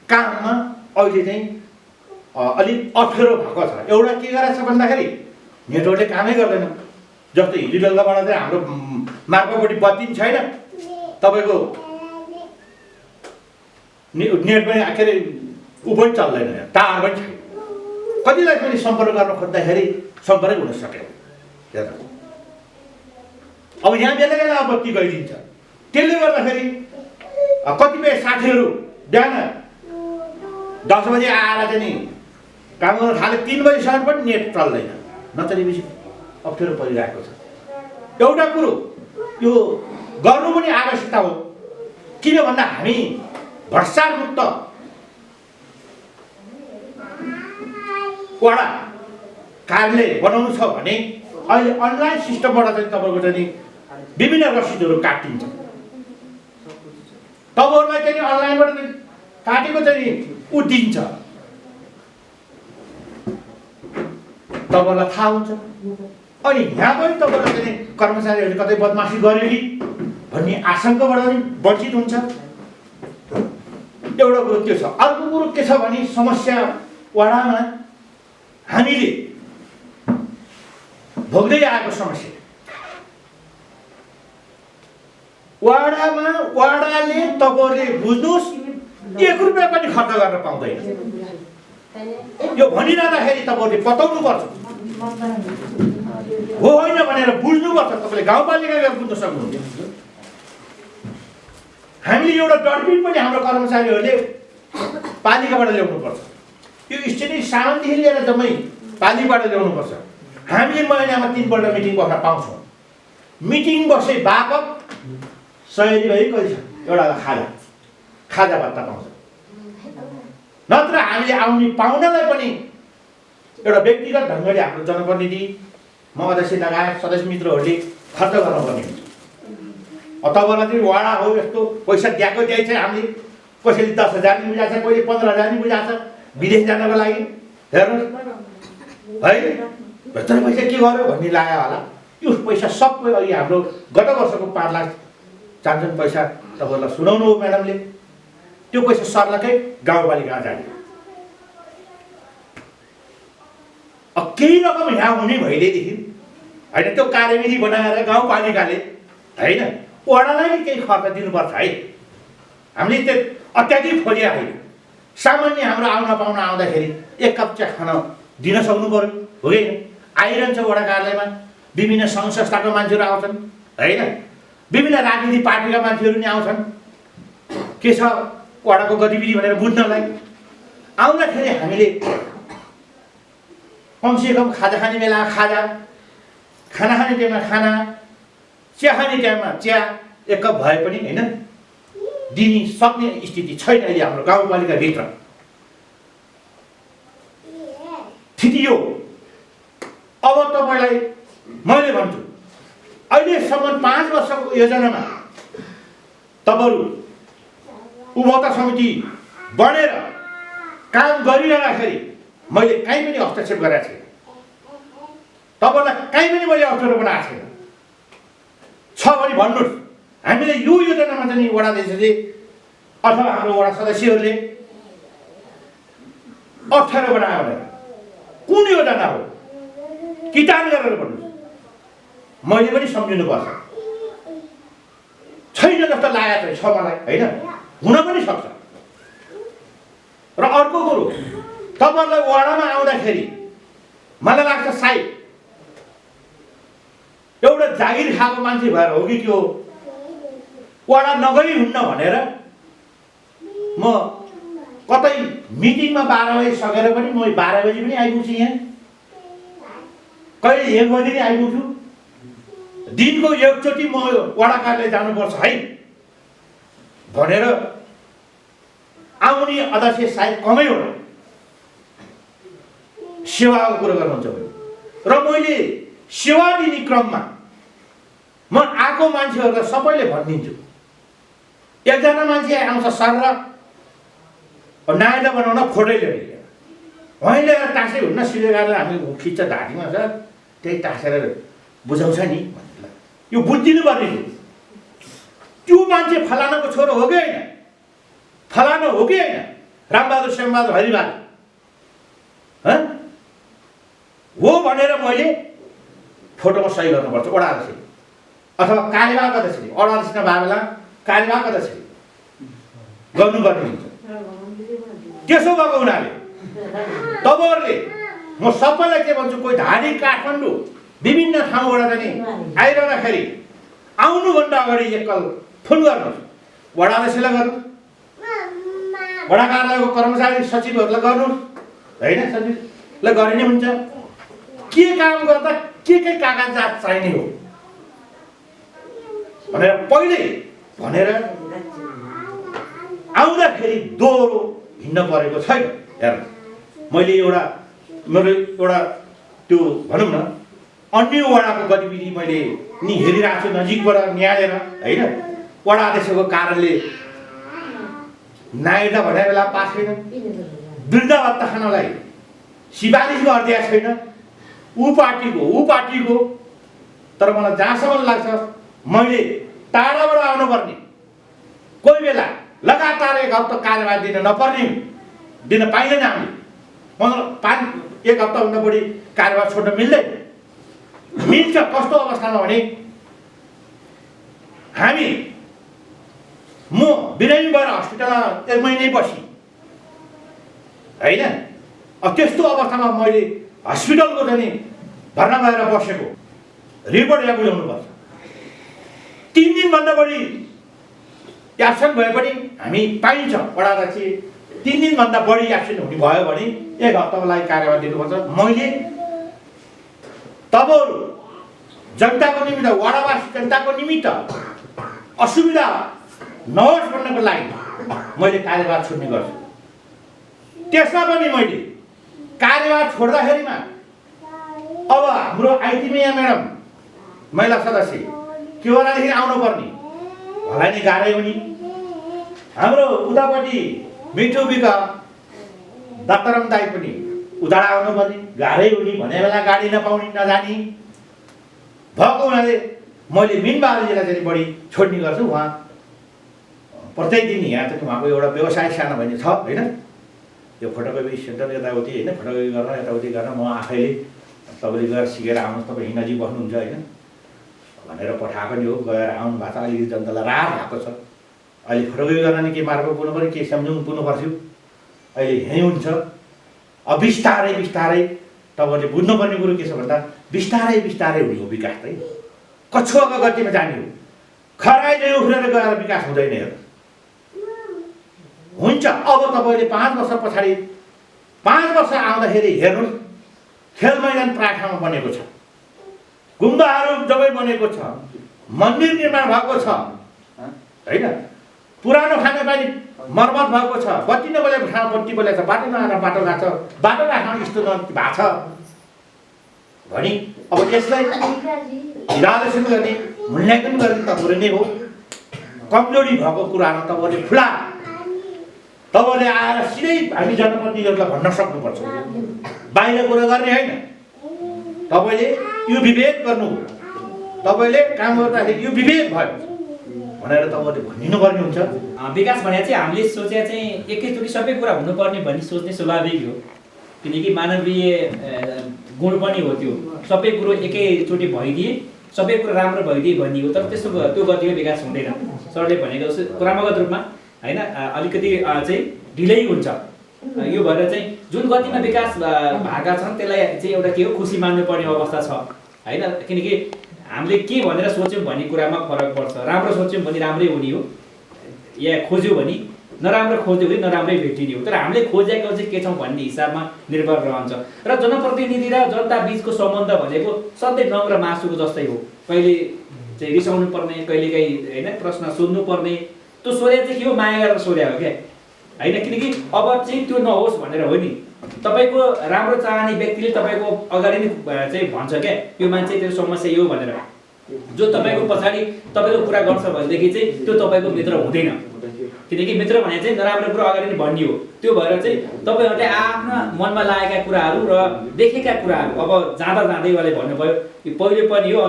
काममा अहिले चाहिँ अलिक अप्ठ्यारो भएको छ। एउटा के गरेको छ भन्दाखेरि नेटवर्कले कामै गर्दैन। जस्तै हिजोबेलुकाबाट चाहिँ हाम्रो मार्गपट्टि बत्ती पनि छैन, तपाईँको नेट पनि के अरे ऊ पनि चल्दैन, टावर पनि छैन। कतिलाई पनि सम्पर्क गर्न खोज्दाखेरि सम्पर्क हुन सकेन। अब यहाँ बेला बेला बत्ती गइदिन्छ। त्यसले गर्दाखेरि कतिपय साथीहरू बिहान 10 बजे आएर चाहिँ नि काम गर्न थाले 3 बजीसम्म पनि नेट चल्दैन, नचलेपछि अप्ठ्यारो परिरहेको छ। एउटा कुरो यो गर्नु पनि आवश्यकता हो। किन भन्दा हामी भ्रष्टाचारमुक्त वडा कार्यालय बनाउनु छ भने अहिले अनलाइन सिस्टमबाट चाहिँ तपाईँको चाहिँ विभिन्न रसिदहरू काटिन्छ। तपाईँहरूलाई चाहिँ अनलाइनबाट काटेको चाहिँ उ दिन्छ, तपाईँलाई थाहा हुन्छ। अनि यहाँ पनि तपाईँलाई चाहिँ कर्मचारीहरूले कतै बदमासी गर्यो कि भन्ने आशंकाबाट पनि वञ्चित हुन्छ। एउटा कुरो त्यो छ। अर्को कुरो के छ भने समस्या वडामा हामीले भोग्दै आएको समस्या, वडाले तपाईँहरूले बुझ्नुहोस् 1 रुपियाँ पनि खर्च गर्न पाउँदैन। यो भनिरहँदाखेरि तपाईँहरूले बताउनुपर्छ, हो होइन भनेर बुझ्नुपर्छ। तपाईँले गाउँपालिकाले बुझ्न सक्नुहुन्छ। हामीले एउटा डस्टबिन पनि हाम्रो कर्मचारीहरूले पालिकाबाट ल्याउनुपर्छ। यो स्थिति सामानदेखि लिएर जम्मै पालिकाबाट ल्याउनुपर्छ। हामीले महिनामा 3 पल्ट मिटिङ बस्न पाउँछौँ। मिटिङ बसे बापत 100 रुपियाँ कति छ, एउटा खाजा भत्ता पाउँछ। नत्र हामीले आउने पाहुनालाई पनि एउटा व्यक्तिगत ढङ्गले हाम्रो जनप्रतिनिधि म अध्यक्ष लगायत सदस्य मित्रहरूले खर्च गर्नुपर्ने हुन्छ। तपाईँलाई चाहिँ वडा हो यस्तो पैसा दिएको चाहिँ हामीले कसैले 10,000 नि बुझाएको छ, कोहीले 15,000 नि बुझाएको छ विदेश जानको लागि। हेर्नुहोस् है, यत्रो पैसा के गर्यो भन्ने लाग्यो होला। त्यो पैसा सबै अहिले हाम्रो गत वर्षको 5 लाख चान्चन पैसा तपाईँहरूलाई सुनाउनु हो म्याडमले। त्यो पैसा सर्लकै गाउँपालिकामा जाने। अब केही रकम यहाँ हुने भइदिएदेखि होइन, त्यो कार्यविधि बनाएर गाउँपालिकाले होइन वडालाई नै केही खर्च दिनुपर्छ है। हामीले त्यो अत्याधिक खोजिया होइन। सामान्य हाम्रो आउन पाउन आउँदाखेरि 1 कप चिया खान दिन सक्नु पर्यो, हो कि आइरहन्छ। वडा कार्यालयमा विभिन्न सङ्घ संस्थाका मान्छेहरू आउँछन् होइन, विभिन्न राजनीतिक पार्टीका मान्छेहरू नि आउँछन्। के छ वडाको गतिविधि भनेर बुझ्नलाई आउँदाखेरि हामीले कमसेकम खाजा खाने बेला खाजा, खाना खाने टाइममा खाना, चिया खाने टाइममा चिया 1 कप भए पनि होइन दिने सक्ने स्थिति छैन अहिले हाम्रो गाउँपालिकाभित्र। थितियो। अब तपाईँलाई मैले भन्छु अहिलेसम्म 5 वर्षको योजनामा तपाईँहरू उपभोक्ता समिति बनेर काम गरिरहँदाखेरि मैले कहीँ पनि हस्तक्षेप गरेको छैन। तपाईँलाई कहीँ पनि मैले अप्ठ्यारो बनाएको छैन। छ भने भन्नुहोस्। हामीले यो योजनामा चाहिँ वडाध्यक्षले अथवा हाम्रो वडा सदस्यहरूले अप्ठ्यारो बनायो भनेर कुन योजना हो किटान गरेर भन्नुहोस्। मैले पनि सम्झिनुपर्छ। छैन जस्तो लागेको छ मलाई होइन, हुन पनि सक्छ। र अर्को कुरो तपाईँहरूलाई वडामा आउँदाखेरि मलाई लाग्छ सायद एउटा जागिर खाएको मान्छे भएर हो कि के हो, वडा नगई हुन्न भनेर म कतै मिटिङमा 12 बजी सकेर पनि म 12 बजी पनि आइपुग्छु। यहाँ कहिले 1 बजी नै आइपुग्छु। दिनको एकचोटि म वडा कार्यालय जानुपर्छ है भनेर आउने अध्यक्ष सायद कमै होला। सेवाको कुरो गर्नुहुन्छ भने र मैले सेवा दिने क्रममा म आएको मान्छेहरूलाई सबैले भनिदिन्छु। एकजना मान्छे आउँछ सर र नायला बनाउन फोटो ल्याएर वहीँ ल्याएर टाँसै हुन्न, सिधै गरेर हामी खिच्छ ढाँटीमा छ त्यही टाँसेर बुझाउँछ नि भन्नु। यो बुझिदिनु पर्ने थियो। त्यो मान्छे फलानाको छोरो हो कि होइन, फलाना हो कि होइन, रामबहादुर श्यामबहादुर हरिबहादुर हो भनेर मैले फोटोमा सही गर्नुपर्छ। वडा अध्यक्ष अथवा कार्यवाहक अध्यक्षले, वडा अध्यक्ष नभए बेला कार्यवाहक अध्यक्षले गर्नुपर्ने हुन्छ। त्यसो भएको हुनाले तपाईँहरूले म सबैलाई के भन्छु, कोही धारी काठमाडौँ विभिन्न ठाउँबाट पनि आइरहँदाखेरि आउनुभन्दा अगाडि एकल फोन गर्नुहोस्। वडा अध्यक्षलाई गर्नुहोस्, वडा कार्यालयको कर्मचारी सचिवहरूलाई गर्नुहोस् होइन, सचिवलाई गरे नै हुन्छ। के काम गर्दा के कागजात चाहिने हो भनेर पहिले भनेर आउँदाखेरि दोहोरो हिँड्न परेको छैन। हेर्नु, मैले मेरो एउटा त्यो भनौँ न अन्य वडाको गतिविधि मैले नि हेरिरहेको छु नजिकबाट निहालेर होइन। वडा अध्यक्षको कारणले नागरिकता भन्ने बेला पास छैन, वृद्ध भत्ता खानलाई सिफारिस गरिदिएको छैन, ऊ पार्टीको। तर मलाई जहाँसम्म लाग्छ मैले टाढाबाट आउनुपर्ने, कोही बेला लगातार 1 हप्ता कार्यभार दिन पाइँदैन हामीले। मतलब 1 हप्ताभन्दा बढी कार्यभार छोड्न मिल्दैन। मिल्छ कस्तो अवस्थामा भने म बिरामी भएर हस्पिटलमा 1 महिनै बसी होइन। त्यस्तो अवस्थामा मैले हस्पिटलको पनि भर्ना भएर बसेको रिपोर्ट यहाँ बुझाउनुपर्छ। 3 दिनभन्दा बढी एब्सेन्ट भए पनि हामी पाइन्छ वडा अध्यक्ष 3 दिनभन्दा बढी एब्सेन्ट हुने भयो भने 1 हप्ताको लागि कार्यभार दिनुपर्छ। मैले तपाईँहरू जनताको निमित्त, वडावासी जनताको निमित्त असुविधा नहोस् भन्नको लागि मैले कार्यभार छोड्ने गर्छु। त्यसमा पनि मैले कार्यभार छोड्दाखेरिमा अब हाम्रो आइटिमिया म्याडम महिला सदस्य केवरादेखि आउनुपर्ने मलाई नै गाह्रै हुने। हाम्रो उतापट्टि मिठो बिका दत्तराम दाई पनि उता आउनुपर्ने गाह्रै हुने। भने बेला गाडी नपाउने नजाने भएको हुनाले मैले मिनबहादुरजीलाई चाहिँ बढी छोड्ने गर्छु। उहाँ प्रत्येक दिन यहाँ चाहिँ उहाँको एउटा व्यवसाय सानो भए छ होइन। यो फोटोकपी सेन्टर यताउति होइन, फोटोकपी गर्न यताउति गर्न म आफैले तपाईँले गएर सिकेर आउनुहोस्, तपाईँ यहीँ नजिक बस्नुहुन्छ होइन भनेर पठाएको नि हो। गएर आउनु भएको छ। अलिकति जनतालाई राहत भएको छ। अहिले फोटोकपी गर्न नि के मार्फत पुग्नु पऱ्यो, के सम्झौँ पुग्नु पर्थ्यो, अहिले यहीँ हुन्छ। अब बिस्तारै तपाईँहरूले बुझ्नुपर्ने कुरो के छ भन्दा बिस्तारै हुने हो विकास चाहिँ। कछुवाको गतिमा जाने हो। खराइले उफ्रेर गएर विकास हुँदैन। हेर्नु हुन्छ। अब तपाईँले 5 वर्ष पछाडि 5 वर्ष आउँदाखेरि हेर्नुहोस् खेल मैदान प्राय ठाउँमा बनेको छ, गुम्बाहरू जबै बनेको छ, मन्दिर निर्माण भएको छ होइन, पुरानो खानेपानी मर्मत भएको छ, बत्ती नबलेको ठाउँ बत्ती बलेको छ, बाटो नआएर बाटो गएको छ, बाटो गएको ठाउँ यस्तो भएको छ भनी अब यसलाई इरादेसन गर्ने, मूल्याङ्कन गर्ने तपाईँहरू नै हो। कमजोरी भएको कुरामा तपाईँहरूले खुला तपाईँहरूले आएर सिधै हामी जनप्रतिनिधिहरूलाई भन्न सक्नुपर्छ। बाहिर कुरा गर्ने होइन। तपाईँले यो विभेद गर्नु, तपाईँले काम गर्दाखेरि यो विभेद भयो भनेर तपाईँले भनिदिनुपर्ने हुन्छ। विकास भने चाहिँ हामीले सोचे चाहिँ एकैचोटि सबै कुरा हुनुपर्ने भन्ने सोच्ने स्वाभाविक हो। किनकि मानवीय गुण पनि हो त्यो। सबै कुरो एकैचोटि भइदिए, सबै कुरो राम्रो भइदिए भन्ने हो। तर त्यस्तो त्यो गतिमा विकास हुँदैन। सरले भनेको जस्तो क्रमगत रूपमा होइन अलिकति चाहिँ ढिलै हुन्छ। यो भएर चाहिँ जुन गतिमा विकास भएका छन् त्यसलाई चाहिँ एउटा के हो खुसी मान्नुपर्ने अवस्था छ होइन। किनकि हामीले के भनेर सोच्यौँ भन्ने कुरामा फरक पर्छ। राम्रो सोच्यौँ भने राम्रै हुने हो, या खोज्यौँ भने नराम्रो खोज्यो भने नराम्रै भेटिने हो। तर हामीले खोजेको चाहिँ के छौँ भन्ने हिसाबमा निर्भर रहन्छ। र जनप्रतिनिधि र जनता बिचको सम्बन्ध भनेको सधैँ नङ र मासुको जस्तै हो। कहिले चाहिँ रिसाउनु पर्ने, कहिलेकाहीँ होइन प्रश्न सोध्नु पर्ने। त्यो सोधे चाहिँ के हो, माया गरेर सोधे हो क्या होइन। किनकि अब चाहिँ त्यो नहोस् भनेर हो नि। तपाईँको राम्रो चाहने व्यक्तिले तपाईँको अगाडि नै चाहिँ भन्छ क्या यो मान्छे त्यो समस्या यो भनेर। जो तपाईँको पछाडि तपाईँको कुरा गर्छ भनेदेखि चाहिँ त्यो तपाईँको मित्र हुँदैन। किनकि मित्र भने चाहिँ नराम्रो कुरा अगाडि नै भन्ने हो। त्यो भएर चाहिँ तपाईँहरूले आफ्ना मनमा लागेका कुराहरू र देखेका कुराहरू अब जाँदा जाँदै उहाँले भन्नुभयो यो पहिले पनि हो,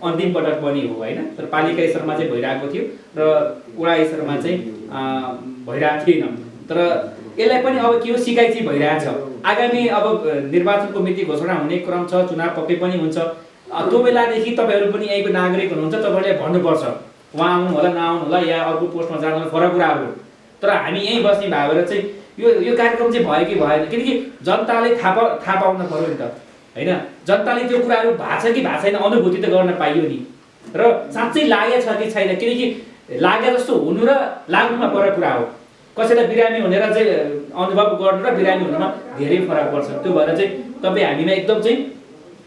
अन्तिम पटक पनि हो होइन। तर पालिका स्तरमा चाहिँ भइरहेको थियो र वडा स्तरमा चाहिँ भइरहेको थिएन। तर यसलाई पनि अब के हो सिकाइ चाहिँ भइरहेछ। आगामी अब निर्वाचनको मिति घोषणा हुने क्रम छ, चुनाव पक्कै पनि हुन्छ। त्यो बेलादेखि तपाईँहरू पनि यहीँको नागरिक हुनुहुन्छ, तपाईँहरूले भन्नुपर्छ उहाँ आउनु होला नआउनु होला या अर्को पोस्टमा जानु होला फरक कुराहरू। तर हामी यहीँ बस्ने भएर चाहिँ यो कार्यक्रम चाहिँ भयो कि भएन, किनकि जनताले थाहा पाउन पर्यो नि त होइन। जनताले त्यो कुराहरू भएको छ कि भएको छैन अनुभूति त गर्न पाइयो नि। र साँच्चै लागेको छ कि छैन, किनकि लागे जस्तो हुनु र लाग्नुमा फरक कुरा हो। कसैलाई बिरामी हुनेर चाहिँ अनुभव गर्नु र बिरामी हुनुमा धेरै फरक पर्छ। त्यो भएर चाहिँ तपाईँ हामीमा एकदम चाहिँ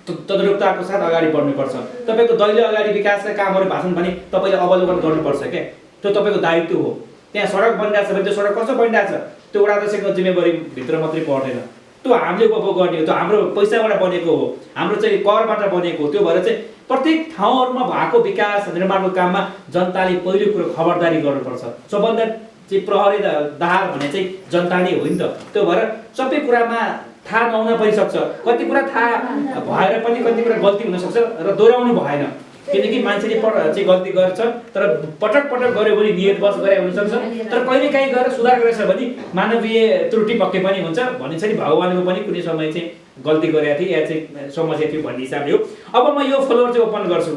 तद्रुपताको साथ अगाडि बढ्नुपर्छ। तपाईँको दैलो अगाडि विकासका कामहरू भाषण भने तपाईँले अवलोकन गर्नुपर्छ क्या। त्यो तपाईँको दायित्व हो। त्यहाँ सडक बनिरहेको छ भने त्यो सडक कसो बनिरहेको छ त्यो वडा अध्यक्षको जिम्मेवारीभित्र मात्रै पर्दैन, त्यो हामीले उपभोग गर्ने हो, त्यो हाम्रो पैसाबाट बनेको हो, हाम्रो चाहिँ करबाट बनेको हो। त्यो भएर चाहिँ प्रत्येक ठाउँहरूमा भएको विकास निर्माणको काममा जनताले पहिलो कुरो खबरदारी गर्नुपर्छ। सबभन्दा चाहिँ प्रहरी दाहार भने चाहिँ जनता नै हो नि त। त्यो भएर सबै कुरामा थाहा नहुन पनि सक्छ, कति कुरा थाहा भएर पनि कति कुरा गल्ती हुनसक्छ र दोहोऱ्याउनु भएन, किनकि मान्छेले चाहिँ गल्ती गर्छ तर पटक पटक गऱ्यो भने नियतवश गरे हुनसक्छ, तर कहिलेकाहीँ गएर सुधार गरेछ भने मानवीय त्रुटि पक्कै पनि हुन्छ। भने चाहिँ भगवानको पनि कुनै समय चाहिँ गल्ती गरेको थिएँ या चाहिँ समस्या थियो भन्ने हिसाबले हो। अब म यो फ्लोर चाहिँ ओपन गर्छु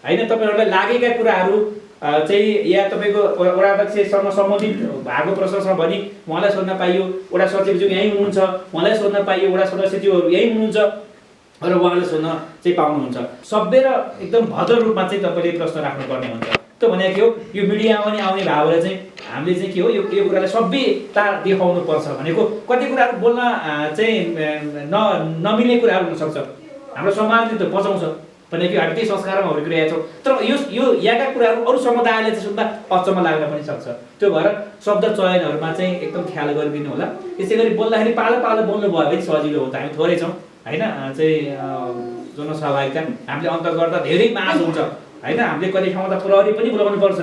होइन, तपाईँहरूलाई लागेका कुराहरू चाहिँ या तपाईँको वडा अध्यक्षसँग सम्बन्धित भएको प्रश्न छ भने उहाँलाई सोध्न पाइयो, वडा सचिवज्यू यहीँ हुनुहुन्छ, उहाँलाई सोध्न पाइयो, वडा सदस्यज्यूहरू यहीँ हुनुहुन्छ र उहाँले सोध्न चाहिँ पाउनुहुन्छ। सभ्य र एकदम भद्र रूपमा चाहिँ तपाईँले प्रश्न राख्नुपर्ने हुन्छ। त्यो भनेको के हो, यो मिडियामा पनि आउने भावले चाहिँ हामीले चाहिँ के हो यो कुरालाई सभ्यता देखाउनु पर्छ भनेको। कति कुराहरू बोल्न चाहिँ नमिल्ने कुराहरू हुनसक्छ, हाम्रो समाजले त बचाउँछ भनेको हामी त्यही संस्कारमा हुर्किरहेका छौँ, तर यो यहाँका कुराहरू अरू समुदायले चाहिँ सुन्दा अचम्म लाग्न पनि सक्छ। त्यो भएर शब्द चयनहरूमा चाहिँ एकदम ख्याल गरिदिनु होला। त्यसै गरी बोल्दाखेरि पालो पालो बोल्नुभयो भने सजिलो हो त, हामी थोरै छौँ होइन, चाहिँ जनसहभागिता हामीले अन्त गर्दा धेरै मास हुन्छ होइन। हामीले कति ठाउँमा त प्रहरी पनि बोलाउनु पर्छ,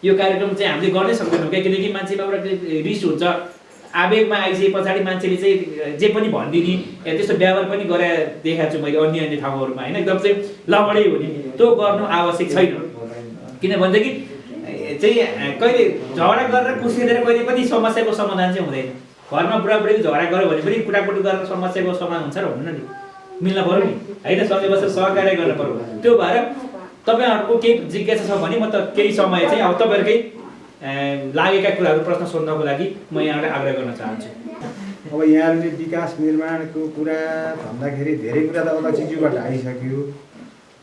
यो कार्यक्रम चाहिँ हामीले गर्नै सक्दैनौँ क्या, किनकि मान्छेमा एउटा रिस हुन्छ, आवेगमा आइसके पछाडि मान्छेले चाहिँ जे पनि भनिदिने त्यस्तो व्यवहार पनि गरे देखाएको छु मैले अन्य ठाउँहरूमा होइन, एकदम चाहिँ लमडै हुने त्यो गर्नु आवश्यक छैन। किनभनेदेखि चाहिँ कहिले झगडा गरेर कुर्सिँदैन कहिले पनि समस्याको समाधान चाहिँ हुँदैन। घरमा बुढाबुढीको झगडा गऱ्यो भने पनि कुटाकुटी गरेर समस्याको समाधान हुन्छ र हुन्न नि, मिल्न पऱ्यो नि होइन, सँगै बसेर सहकार्य गर्न पऱ्यो। त्यो भएर तपाईँहरूको केही जिज्ञासा छ भने म त केही समय चाहिँ अब तपाईँहरूकै लागेका कुराहरू प्रश्न सोध्नको लागि म यहाँलाई आग्रह गर्न चाहन्छु। अब यहाँले विकास निर्माणको कुरा भन्दाखेरि धेरै कुरा त अध्यक्षज्यूबाट आइसक्यो।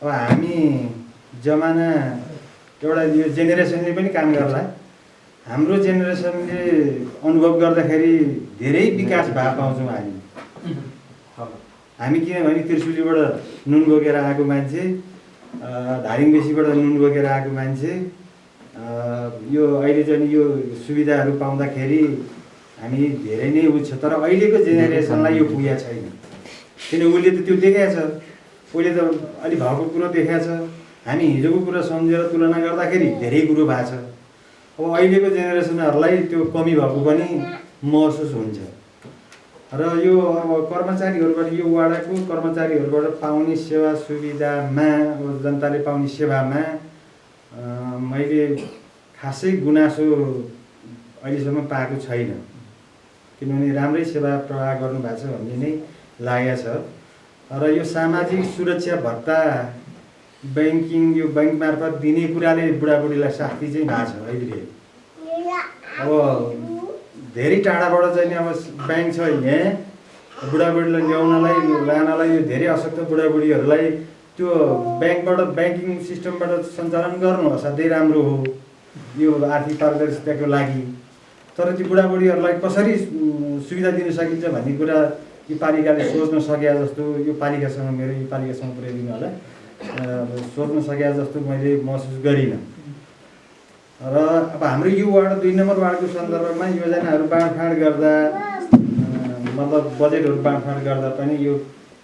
अब हामी जमाना एउटा यो जेनेरेसनले पनि काम गर्ला, हाम्रो जेनेरेसनले अनुभव गर्दाखेरि धेरै विकास भए पाउँछौँ हामी किनभने त्रिशुलीबाट नुन बोकेर आएको मान्छे, धारिङबेसीबाट नुन बोकेर आएको मान्छे, यो अहिले चाहिँ यो सुविधाहरू पाउँदाखेरि हामी धेरै नै उच्च, तर अहिलेको जेनेरेसनलाई यो पुगेको छैन। किन उसले त त्यो देखाएको छ, उसले त अलि भएको कुरो देखाएको छ, हामी हिजोको कुरा सम्झेर तुलना गर्दाखेरि धेरै कुरो भएको छ। अब अहिलेको जेनेरेसनहरूलाई त्यो कमी भएको पनि महसुस हुन्छ र यो अब कर्मचारीहरूबाट यो वडाको कर्मचारीहरूबाट पाउने सेवा सुविधामा अब जनताले पाउने सेवामा मैले खासै गुनासो अहिलेसम्म पाएको छैन, किनभने राम्रै सेवा प्रवाह गर्नुभएको छ भन्ने नै लागेको छ। र यो सामाजिक सुरक्षा भत्ता ब्याङ्किङ यो ब्याङ्क मार्फत दिने कुराले बुढाबुढीलाई शास्ति चाहिँ भएको छ अहिले। अब धेरै टाढाबाट चाहिँ अब ब्याङ्क छ यहाँ, बुढाबुढीलाई ल्याउनलाई लानलाई यो धेरै अशक्त बुढाबुढीहरूलाई त्यो ब्याङ्कबाट ब्याङ्किङ सिस्टमबाट सञ्चालन गर्नु असाध्यै राम्रो हो यो आर्थिक पारदर्शिताको लागि। तर त्यो बुढाबुढीहरूलाई कसरी सुविधा दिन सकिन्छ भन्ने कुरा यो पालिकाले सोच्न सके जस्तो, यो पालिकासँग मेरो यो पालिकासँग पुर्याइदिनु होला, सोच्न सके जस्तो मैले महसुस गरिनँ। र अब हाम्रो यो वार्ड 2 नम्बर वार्डको सन्दर्भमा योजनाहरू बाँडफाँड गर्दा मतलब बजेटहरू बाँडफाँड गर्दा पनि यो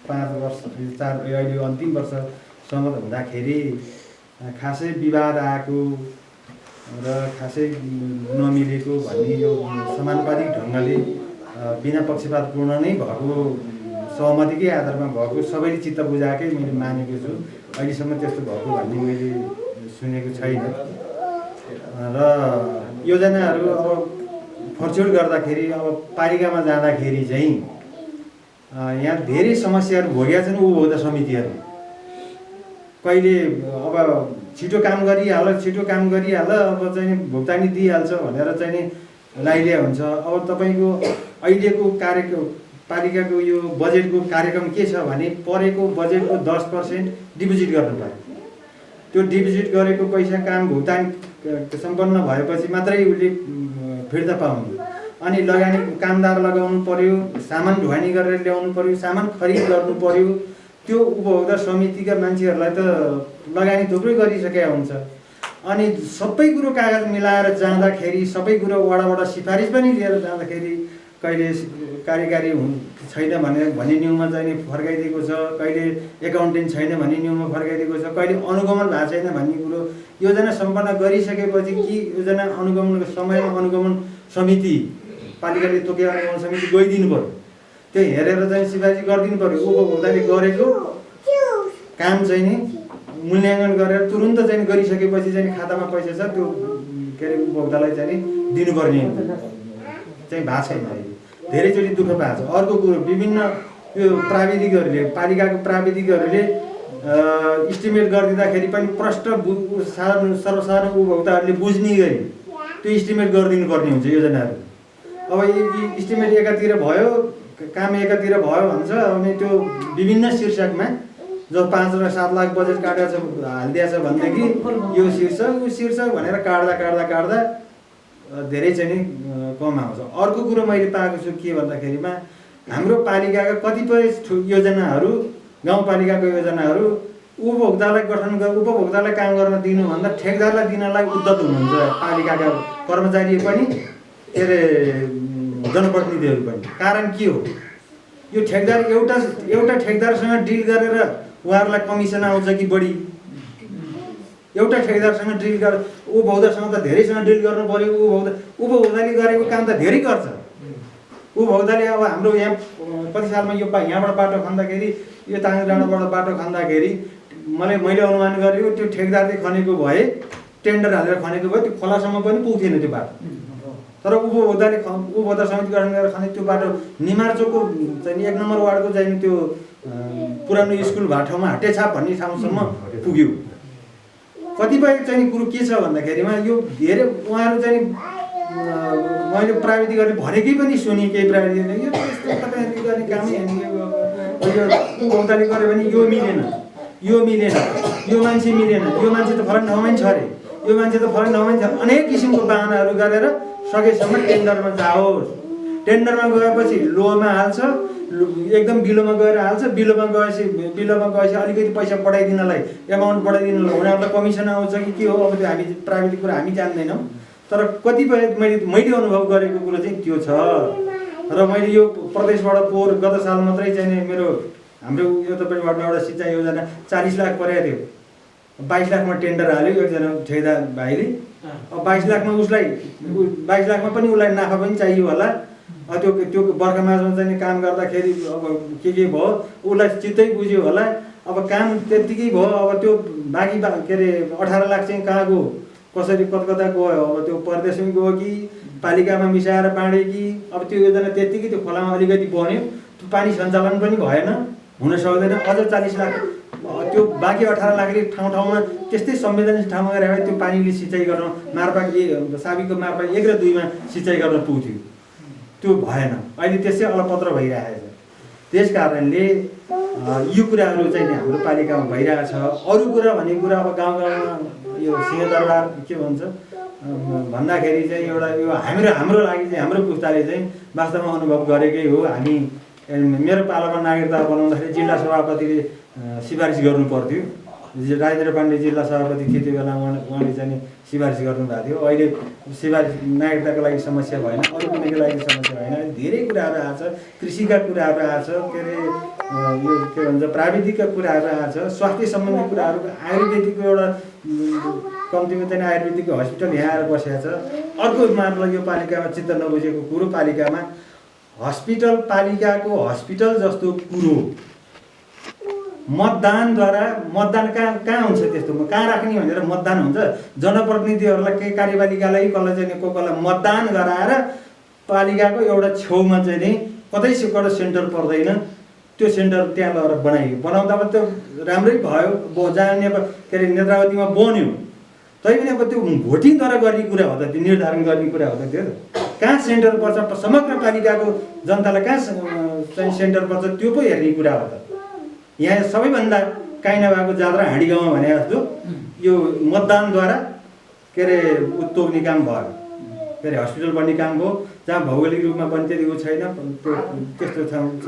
5 वर्ष 4 अहिले अन्तिम वर्षसम्म हुँदाखेरि खासै विवाद आएको र खासै नमिलेको भन्ने यो समानुपातिक ढङ्गले बिना पक्षपातपूर्ण नै भएको सहमतिकै आधारमा भएको सबैले चित्त बुझाएकै मैले मानेको छु। अहिलेसम्म त्यस्तो भएको भन्ने मैले सुनेको छैन। र योजनाहरू अब फर्चुट गर्दाखेरि अब पालिकामा जाँदाखेरि चाहिँ यहाँ धेरै समस्याहरू भोगेका छन् उपभोक्ता समितिहरू। कहिले अब छिटो काम गरिहाल अब चाहिँ भुक्तानी दिइहाल्छ भनेर चाहिँ लाइदिया हुन्छ। अब तपाईँको अहिलेको पालिकाको यो बजेटको कार्यक्रम के छ भने परेको बजेटको 10% डिपोजिट गर्नु पर्यो। त्यो डिपोजिट गरेको पैसा काम भुक्तान सम्पन्न भएपछि मात्रै उसले फिर्ता पाउनु। अनि लगानी कामदार लगाउनु पर्यो, सामान ढुवानी गरेर ल्याउनु पर्यो, सामान खरिद गर्नु पर्यो। त्यो उपभोक्ता समितिका मान्छेहरूलाई त लगानी थुप्रै गरिसकेका हुन्छ। अनि सबै कुरो कागज मिलाएर जाँदाखेरि सबै कुरो वडाबाट सिफारिस पनि लिएर जाँदाखेरि कहिले कार्यकारी छैन भन्ने न्युमा चाहिँ फर्काइदिएको छ, कहिले एकाउन्टेन्ट छैन भन्ने न्युमा फर्काइदिएको छ, कहिले अनुगमन भएको छैन भन्ने कुरो योजना सम्पन्न गरिसकेपछि कि योजना अनुगमनको समयमा अनुगमन समिति पालिकाले तोकेर अनुगमन समिति गइदिनु पर्यो, त्यो हेरेर चाहिँ सिफारिस गरिदिनु पर्यो। उपभोक्ताले गरेको काम चाहिँ नि मूल्याङ्कन गरेर तुरुन्त चाहिँ गरिसकेपछि चाहिँ खातामा पैसा छ त्यो के अरे उपभोक्तालाई चाहिँ दिनुपर्ने चाहिँ भएको छैन। धेरैचोटि दुःख पाएको छ। अर्को कुरो विभिन्न यो प्राविधिकहरूले पालिकाको प्राविधिकहरूले इस्टिमेट गरिदिँदाखेरि पनि प्रष्ट सर्वसाधारण उपभोक्ताहरूले बुझ्ने गरी त्यो इस्टिमेट गरिदिनु पर्ने हुन्छ योजनाहरू। अब इस्टिमेट एकातिर भयो काम एकातिर भयो भन्छ अनि त्यो विभिन्न शीर्षकमा जो 5 र 7 लाख बजेट काटेको छ हालिदिएको छ भनेदेखि यो शीर्षक भनेर काट्दा धेरै चाहिँ कम आउँछ। अर्को कुरो मैले पाएको छु के भन्दाखेरिमा हाम्रो पालिकाका कतिपय योजनाहरू गाउँपालिकाको योजनाहरू उपभोक्तालाई काम गर्न दिनुभन्दा ठेकदारलाई दिनलाई उद्धत हुनुहुन्छ पालिकाका कर्मचारी पनि के अरे जनप्रतिनिधिहरू पनि। कारण के हो? यो ठेकदार एउटा ठेकदारसँग डिल गरेर उहाँहरूलाई कमिसन आउँछ कि बढी? एउटा ठेकदारसँग डिल गरेर उपभोक्तासँग त धेरैसँग डिल गर्नु पर्यो। उपभोक्ताले गरेको काम त धेरै गर्छ। उपभोक्ताले अब हाम्रो यहाँ कति सालमा यो यहाँबाट बाटो खन्दाखेरि यो ताङ्गे डाँडाबाट बाटो खन्दाखेरि मैले अनुमान गरेको त्यो ठेकदारले खनेको भए टेन्डर हालेर खनेको भए त्यो खोलासम्म पनि पुग्थेन त्यो बाटो। तर उपभोक्ता समिति गठन गरेर खने त्यो बाटो निमार्चोकको चाहिँ 1 नम्बर वार्डको चाहिँ त्यो पुरानो स्कुल भएको ठाउँमा हाटेछाप भन्ने ठाउँसम्म पुग्यो। कतिपय चाहिँ कुरो के छ भन्दाखेरिमा यो धेरै उहाँहरू चाहिँ मैले प्राविधिकहरूले भनेकै पनि सुने केही प्राविधिकले यो यस्तो तपाईँहरूले गर्ने कामै होइन, उपभोक्ताले गर्यो भने यो मिलेन यो मान्छे मिलेन, यो मान्छे त फरक ठाउँमै छ अरे, यो मान्छे त फरक ठाउँमै छ, अनेक किसिमको बाहनाहरू गरेर सकेसम्म टेन्डरमा जाओस्। टेन्डरमा गएपछि लोमा हाल्छ, एकदम बिलोमा गएर हाल्छ, बिलोमा गएपछि अलिकति पैसा बढाइदिनलाई एमाउन्ट बढाइदिनलाई उनीहरूलाई कमिसन आउँछ कि के हो अब त्यो हामी प्राविधिक कुरा हामी जान्दैनौँ। तर कतिपय मैले अनुभव गरेको कुरो चाहिँ त्यो छ। र मैले यो प्रदेशबाट गत साल मात्रै चाहिँ मेरो हाम्रो यो तपाईँ वार्डमा एउटा सिँचाइ योजना 40 लाख परेको थियो, 22 लाखमा टेन्डर हाल्यो एकजना ठेकेदार भाइले। अब 22 लाखमा उसलाई 22 लाखमा पनि उसलाई नाफा पनि चाहियो होला। त्यो बर्खामासमा चाहिँ काम गर्दाखेरि अब के भयो उसलाई चित्तै बुझ्यो होला। अब काम त्यत्तिकै भयो। अब त्यो बाँकी के अरे 18 लाख चाहिँ कहाँ गयो, कसरी कता गयो? अब त्यो परदेशमै गयो कि पालिकामा मिसाएर बाँडे कि? अब त्यो योजना त्यत्तिकै त्यो खोलामा अलिकति बन्यो, त्यो पानी सञ्चालन पनि भएन, हुन सक्दैन। अझ 40 लाख त्यो बाँकी 18 लाखले ठाउँमा त्यस्तै संवेदनशील ठाउँमा गएर त्यो पानीले सिँचाइ गर्न साबिकको मार्फत 1 र 2 मा सिँचाइ गर्न पुग्थ्यो, त्यो भएन। अहिले त्यसै अलपत्र भइरहेको छ। त्यस कारणले यो कुराहरू चाहिँ हाम्रो पालिकामा भइरहेको छ। अरू कुरा भन्ने कुरा अब गाउँमा यो सिंहदरबार के भन्छ भन्दाखेरि चाहिँ एउटा यो हाम्रो लागि चाहिँ हाम्रो पुस्ताले चाहिँ वास्तवमा अनुभव गरेकै हो। हामी मेरो पालामा नागरिकता बनाउँदाखेरि जिल्ला सभापतिले सिफारिस गर्नु पर्थ्यो। राजेन्द्र पाण्डे जिल्ला सभापति थिए त्यो बेला उहाँले चाहिँ सिफारिस गर्नुभएको थियो। अहिले सिफारिस नागरिकताको लागि समस्या भएन, अरू कुनैको लागि समस्या भएन। धेरै कुराहरू आएको छ, कृषिका कुराहरू आएको छ, के अरे यो के भन्छ प्राविधिकका कुराहरू आएको छ, स्वास्थ्य सम्बन्धी कुराहरू, आयुर्वेदिकको एउटा कम्तीमा चाहिँ आयुर्वेदिकको हस्पिटल यहाँ आएर बसेको छ। अर्को मामला यो पालिकामा चित्त नबुझेको कुरो पालिकामा हस्पिटल, पालिकाको हस्पिटल जस्तो कुरो मतदानद्वारा मतदान कहाँ हुन्छ? त्यस्तो कहाँ राख्ने भनेर मतदान हुन्छ। जनप्रतिनिधिहरूलाई केही कार्यपालिकालाई कसलाई चाहिँ कसलाई मतदान गराएर पालिकाको एउटा छेउमा चाहिँ नि कतै सेन्टर पर्दैन, त्यो सेन्टर त्यहाँ लगेर बनाउँदा त राम्रै भयो। जहाँ के अरे नेत्रावतीमा बन्यो, तैपनि अब त्यो भोटिङद्वारा गर्ने कुरा हो त, त्यो निर्धारण गर्ने कुरा हो त। त्यो कहाँ सेन्टर पर्छ, समग्र पालिकाको जनतालाई कहाँ चाहिँ सेन्टर पर्छ त्यो पो हेर्ने कुरा हो त। यहाँ सबैभन्दा काहीँ नभएको जात्रा हाँडी गाउँमा भने जस्तो यो मतदानद्वारा के अरे तोक्ने काम भयो, के अरे हस्पिटल बन्ने काम भयो। जहाँ भौगोलिक रूपमा पनि त्यति ऊ छैन त्यस्तो ठाउँ छ।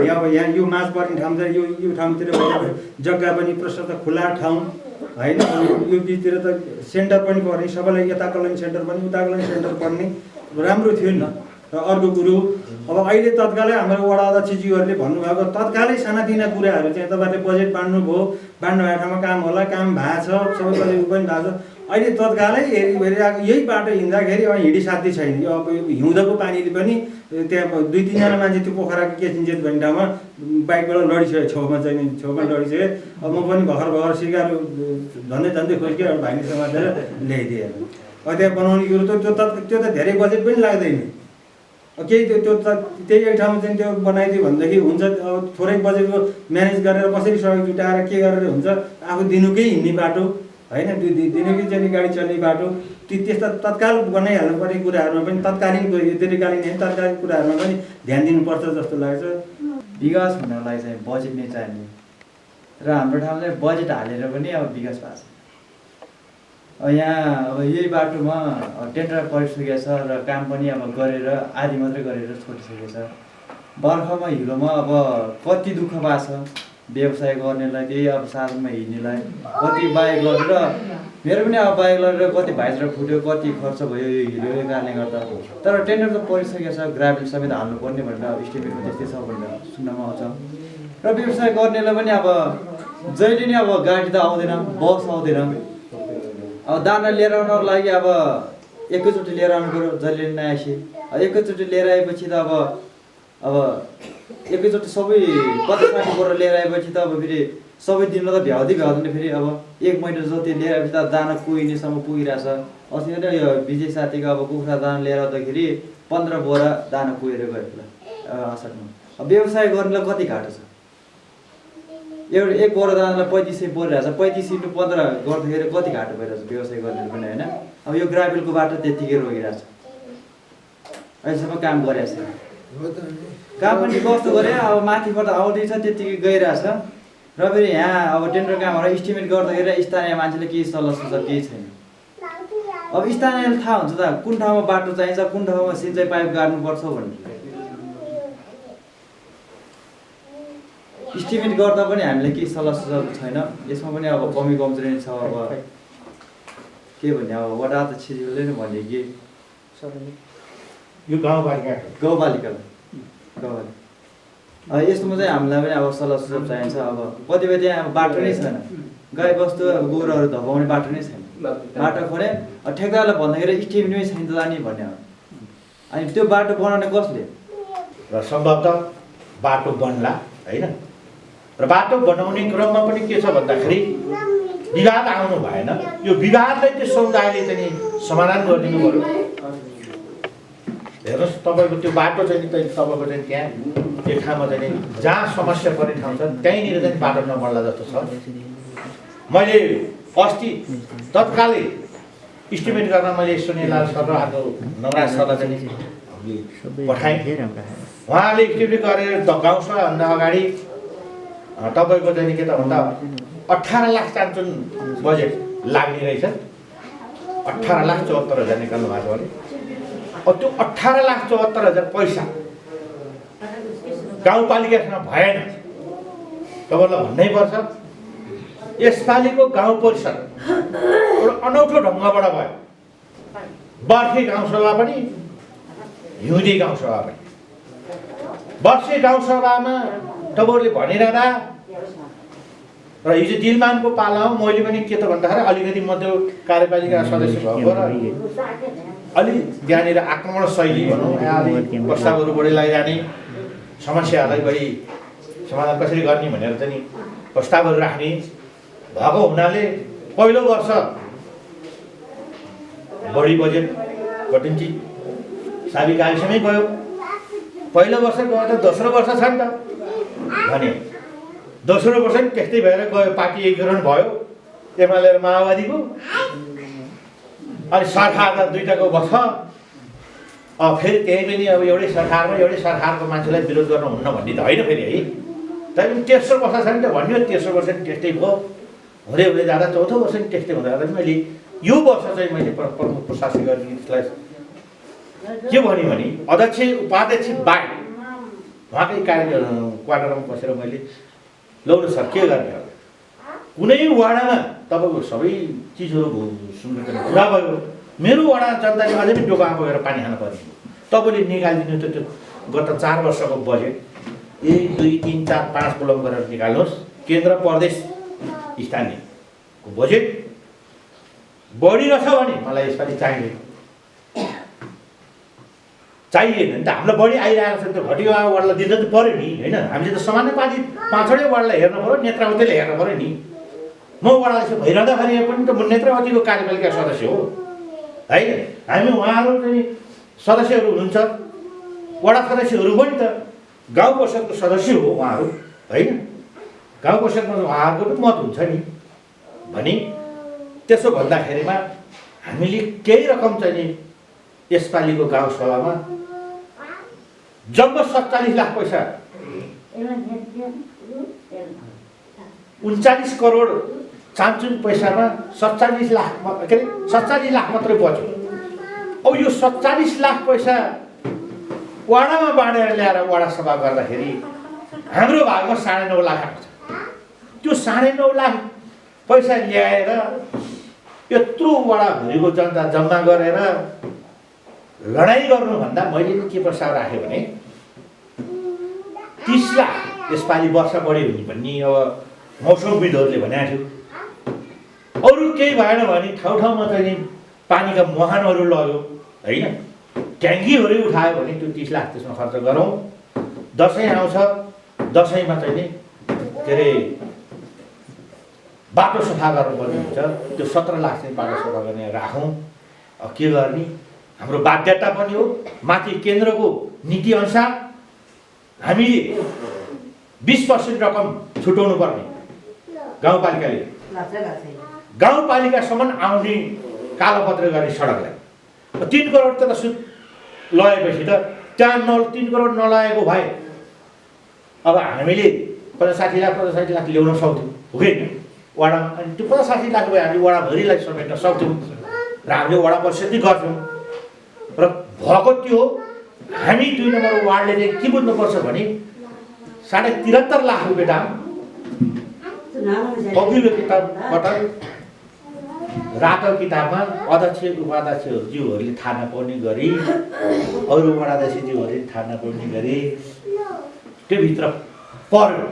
यहाँ अब यहाँ यो माझ पर्ने ठाउँ छ, यो ठाउँतिर जग्गा पनि प्रशस्त खुला ठाउँ होइन। यो बिचतिर त सेन्टर पनि पर्ने, सबैलाई यता कलोनी सेन्टर पनि उता कलोनी सेन्टर पर्ने राम्रो थियो नि। र अर्को कुरो अब अहिले तत्कालै हाम्रो वडा अध्यक्षज्यूहरूले भन्नुभएको तत्कालै सानातिना कुराहरू चाहिँ तपाईँहरूले बजेट बाँड्नुभयो, बाँड्नु भएको ठाउँमा काम होला, काम भएको छ, सबै बजेट पनि भएको छ। अहिले तत्कालै हेरिरहेको यही बाटो हिँड्दाखेरि अब हिँडी साथी छैन। अब हिउँदको पानीले पनि त्यहाँ 2-3जना मान्छे त्यो पोखराको केसिन्जेत भन्ने ठाउँमा बाइकबाट लडिसक्यो, छेउमा लडिसक्यो। अब म पनि भर्खर सिकार झन्डै खोज्यो, अब भाइले समातेर ल्याइदिएँ। अब त्यहाँ बनाउने कुरो त्यो त धेरै बजेट पनि लाग्दैन। केही त्यो त त्यही ठाउँमा चाहिँ त्यो बनाइदियो भनेदेखि हुन्छ। अब थोरै बजेटको म्यानेज गरेर कसरी सहयोग जुटाएर के गरेर हुन्छ, आफू दिनुकै हिँड्ने बाटो होइन, दिनुकै चाहिँ गाडी चल्ने बाटो, त्यस्ता तत्काल बनाइहाल्नु पर्ने कुराहरूमा पनि तत्कालीन दीर्घकालीन होइन तत्कालीन कुराहरूमा पनि ध्यान दिनुपर्छ जस्तो लाग्छ। विकास हुनलाई चाहिँ बजेट नै चाहिने र हाम्रो ठाउँमा चाहिँ बजेट हालेर पनि अब विकास भएको छ। यहाँ अब यही बाटोमा टेन्डर परिसकेको छ र काम पनि अब गरेर आधी मात्रै गरेर छोडिसकेको छ। बर्खामा हिलोमा अब कति दुःख भएको छ व्यवसाय गर्नेलाई, त्यही अब साधनमा हिँड्नेलाई, कति बाइक लगेर मेरो पनि अब बाइक लगेर कति भाइचुरा फुट्यो, कति खर्च भयो यो हिलोको कारणले गर्दा। तर टेन्डर त परिसकेको छ, ग्राभेल समेत हाल्नुपर्ने भनेर अब इस्टिमेटमा त्यस्तै छ भनेर सुन्नमा आउँछ। र व्यवसाय गर्नेलाई पनि अब जहिले नै अब गाडी त आउँदैन, बस आउँदैन। अब दाना लिएर आउनको लागि अब एकैचोटि लिएर आउनु पऱ्यो, जहिले नआएपछि एकैचोटि लिएर आएपछि त अब एकैचोटि सबै 50-60 बोरा लिएर आएपछि त अब फेरि सबै दिनमा त भ्याउँदैन। फेरि अब 1 महिना जति लिएर आएपछि त दाना कुहिनेसम्म पुगिरहेछ। अस्ति नै यो विजय साथीको अब कुखुरा दाना लिएर आउँदाखेरि 15 बोरा दाना कुहेर गयो असारमा। अब व्यवसाय गर्नेलाई कति घाटो छ, एक बोरा दानालाई 3500 परिरहेछ, 35 × 15 गर्दाखेरि कति घाटो भइरहेछ व्यवसाय गर्ने पनि होइन। अब यो ग्राभेलको बाटो त्यत्तिकै रोकिरहेछ, अहिलेसम्म काम गरेको छ। काम पनि कस्तो गरे अब माथिबाट आउँदैछ त्यत्तिकै गइरहेछ। र फेरि यहाँ अब टेन्डर कामहरू इस्टिमेट गर्दाखेरि स्थानीय मान्छेले केही सल्लाह सुझाव केही छैन। अब स्थानीयले थाहा हुन्छ त कुन ठाउँमा बाटो चाहिन्छ, कुन ठाउँमा सिँचाइ पाइप गाड्नुपर्छ भनेर। इस्टिमेट गर्दा पनि हामीले केही सल्लाह सुझाव छैन। यसमा पनि अब कमी कमजोरी नै छ। अब के भन्ने अब वडा अध्यक्षज्यूले नै भने कि यो गाउँपालिका यस्तोमा चाहिँ हामीलाई पनि अब सल्लाह सुझाव चाहिन्छ। अब कतिपय त्यहाँ अब बाटो नै छैन, गाई बस्तु अब गोरुहरू धपाउने बाटो नै छैन, बाटो खोले ठेक्दारलाई भन्दाखेरि इस्टिमेटमै छैन त नि भन्ने हो। अनि त्यो बाटो बनाउने कसले? र सम्भवतः बाटो बन्ला होइन। र बाटो बनाउने क्रममा पनि के छ भन्दाखेरि विवाद आउनु भएन। यो विवादलाई त्यो समुदायले चाहिँ समाधान गरिदिनु पर्यो। हेर्नुहोस् तपाईँको त्यो बाटो चाहिँ नि तपाईँको चाहिँ त्यहाँ एक ठाउँमा चाहिँ जहाँ समस्या पर्ने ठाउँ छ त्यहीँनिर चाहिँ बाटो नबन्ला जस्तो छ। मैले अस्ति तत्कालै इस्टिमेट गर्न मैले सुनिलाल सर र हाम्रो नवराज सरलाई चाहिँ पठाएँ। उहाँले इस्टिमेट गरेर गाउँसभाभन्दा अगाडि तपाईँको चाहिँ के त भन्दा 18 लाख चान्चुन बजेट लाग्ने रहेछ। 18,74,000 निकाल्नु भएको छ भने अब त्यो 18,74,000 पैसा गाउँपालिकासँग भएन। तपाईँलाई भन्नै पर्छ यसपालिको गाउँ परिषद एउटा अनौठो ढङ्गबाट भयो। बर्खे गाउँसभा पनि हिउँदे गाउँसभा पनि। बर्खे गाउँसभामा तपाईँहरूले भनिरहँदा र हिजो दिलमानको पालामा मैले पनि के त भन्दाखेरि अलिकति मध्य कार्यपालिका सदस्य भएको र अलि त्यहाँनिर आक्रमण शैली भनौँ प्रस्तावहरू बढी लगाइरहने समस्याहरूलाई बढी समाधान कसरी गर्ने भनेर चाहिँ प्रस्तावहरू राख्ने भएको हुनाले पहिलो वर्ष बढी बजेट कटिन्छ साबी गाविसमै गयो। पहिलो वर्ष गयो त दोस्रो वर्ष छ नि त भने दोस्रो वर्ष पनि त्यस्तै भएर गयो। पार्टी एकीकरण भयो एमाले र माओवादीको। अनि सरकार त दुईटाको बस्छ। अब फेरि त्यही पनि अब एउटै सरकारमा एउटै सरकारको मान्छेलाई विरोध गर्नुहुन्न भन्ने त होइन फेरि है। तैपनि तेस्रो वर्ष छ नि त भन्यो। तेस्रो वर्ष पनि त्यस्तै भयो। हुँदै हुँदै जाँदा चौथो वर्ष पनि त्यस्तै हुँदै जाँदा मैले यो वर्ष चाहिँ मैले प्रमुख प्रशासनिक अधिकारीलाई के भन्यो भने अध्यक्ष उपाध्यक्ष बाहेक उहाँकै क्वार्टरमा बसेर मैले लौन सर के गर्ने होला कुनै वडामा तपाईँको सबै चिजहरू सुन्नु पुरा भयो मेरो वडा जनताले अझै पनि डोकामा गएर पानी खान पर्ने तपाईँले निकालिदिनु त त्यो गत 4 वर्षको बजेट 1 2 3 4 5 कोलम गरेर निकाल्नुहोस् केन्द्र प्रदेश स्थानीयको बजेट बढिरहेछ भने मलाई यसपालि चाहिँदैन नि त हामीलाई बढी आइरहेको छ नि त घटिया वार्डलाई दिनु त पऱ्यो नि होइन हामीले त समानुपातिक 5वटै वार्डलाई हेर्नु पऱ्यो नेत्रावतीले हेर्नु पऱ्यो नि म वडा अध्यक्ष भइरहँदाखेरि पनि त म नेत्रावतीको कार्यपालिका सदस्य हो है हामी उहाँहरू चाहिँ सदस्यहरू हुनुहुन्छ वडा सदस्यहरू पनि त गाउँ परिषदको सदस्य हो उहाँहरू होइन गाउँ परिषदमा उहाँहरूको पनि मत हुन्छ नि भने त्यसो भन्दाखेरिमा हामीले केही रकम चाहिँ नि यसपालिको गाउँ सभामा जम्मा 47 लाख पैसा 39 करोड चान्चुन पैसामा 47 लाख के अरे 47 लाख मात्रै बच्यो अब यो 47 लाख पैसा वडामा बाँडेर ल्याएर वडा सभा गर्दाखेरि हाम्रो भागमा 9.5 लाख आउँछ त्यो 9.5 लाख पैसा ल्याएर यत्रो वडाभरिको जनता जम्मा गरेर लडाइँ गर्नुभन्दा मैले के प्रस्ताव राखेँ भने 30 लाख यसपालि वर्ष बढ्यो भने भन्ने अब मौसमविदहरूले भनेको थियो अरू केही भएन भने ठाउँ चाहिँ नि पानीका मुहानहरू लग्यो होइन ट्याङ्कीहरू उठायो भने त्यो 30 लाख त्यसमा खर्च गरौँ दसैँ आउँछ दसैँमा चाहिँ नि के अरे बाटो सफा गर्नुपर्ने हुन्छ त्यो 17 लाख चाहिँ बाटो सफा गर्ने राखौँ के गर्ने हाम्रो बाध्यता पनि हो माथि केन्द्रको नीति अनुसार हामीले 20% रकम छुटाउनु पर्ने गाउँपालिकाले गाउँपालिकासम्म आउने कालोपत्र गर्ने सडकलाई 3 करोड त सुट लगाएपछि त त्यहाँ 3 करोड नलागेको भए अब हामीले 50-60 लाख ल्याउन सक्थ्यौँ हो कि वडामा अनि त्यो 50-60 लाख भए हामी वडाभरिलाई समेट्न सक्थ्यौँ र हामीले वडा परिषद गर्थ्यौँ र भएको त्यो हामी 2 नम्बर वार्डले चाहिँ के बुझ्नुपर्छ भने 73.5 लाख रुपियाँ दाम अघिल्लो किताबबाट रातो किताबमा अध्यक्ष उपाध्यक्षज्यूहरूले थाहा नपाउने गरी अरू वडाध्यक्षज्यूहरूले थाहा नपाउने गरी त्योभित्र पर्यो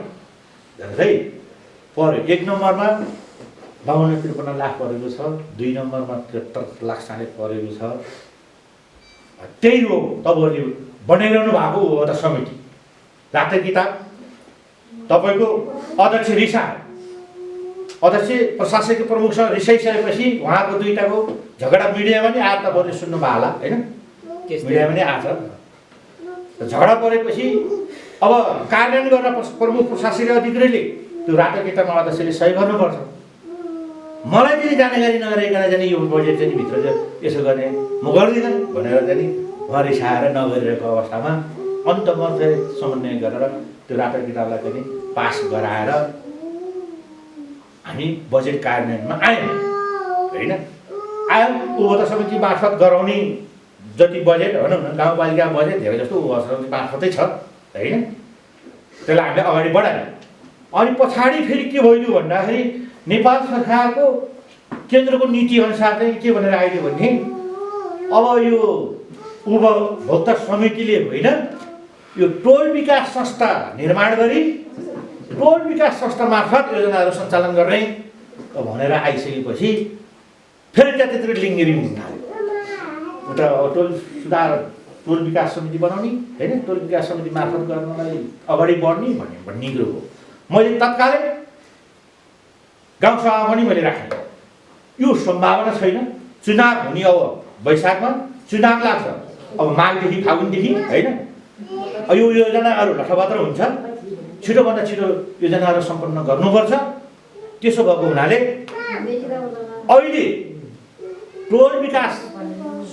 है पर्यो 1 नम्बरमा 52-53 लाख परेको छ 2 नम्बरमा 73 लाख साढे परेको छ त्यही हो तपाईँहरूले बनाइरहनु भएको हो त समिति रातो किताब तपाईँको अध्यक्ष रिसायो अध्यक्ष प्रशासकीय प्रमुखसँग रिसाइसकेपछि उहाँको दुईटाको झगडा मिडियामा नि आएर तपाईँहरूले सुन्नुभयो होला होइन मिडियामा नि आएको छ झगडा परेपछि अब कार्यान्वयन गर्न प्रमुख प्रशासकीय अधिकारीले त्यो रातो किताबमा अध्यक्षले सही गर्नुपर्छ मलाई चाहिँ जानकारी नगरिकन चाहिँ यो बजेट चाहिँ भित्र चाहिँ यसो गर्ने म गर्दिनँ भनेर चाहिँ उहाँ रिसाएर नगरिरहेको अवस्थामा अन्तमा चाहिँ समन्वय गरेर त्यो रातो किताबलाई पनि पास गराएर हामी बजेट कार्यान्वयनमा आयौँ होइन आयौँ उपभोक्ता समिति मार्फत गराउने जति बजेट भनौँ न गाउँपालिका बजेट धेरै जस्तो उपभोक्ता समिति मार्फतै छ होइन त्यसलाई हामीले अगाडि बढायौँ अनि पछाडि फेरि के भइदियो भन्दाखेरि नेपाल सरकारको केन्द्रको नीति अनुसार चाहिँ के भनेर आइदियो भने अब यो उपभोक्ता समितिले होइन यो टोल विकास संस्था निर्माण गरी टोल विकास संस्था मार्फत योजनाहरू सञ्चालन गर्ने भनेर आइसकेपछि फेरि त्यतातिर लिङ्गिरी हुन थाल्यो उता टोल विकास समिति बनाउने होइन टोल विकास समिति मार्फत गर्नलाई अगाडि बढ्ने भन्ने कुरो हो मैले तत्कालै गाउँसभा पनि मैले राखेँ यो सम्भावना छैन चुनाव हुने अब वैशाखमा चुनाव लाग्छ अब माघदेखि फागुनदेखि होइन यो योजनाहरू लठभद्र हुन्छ छिटोभन्दा छिटो योजनाहरू सम्पन्न गर्नुपर्छ त्यसो भएको हुनाले अहिले टोल विकास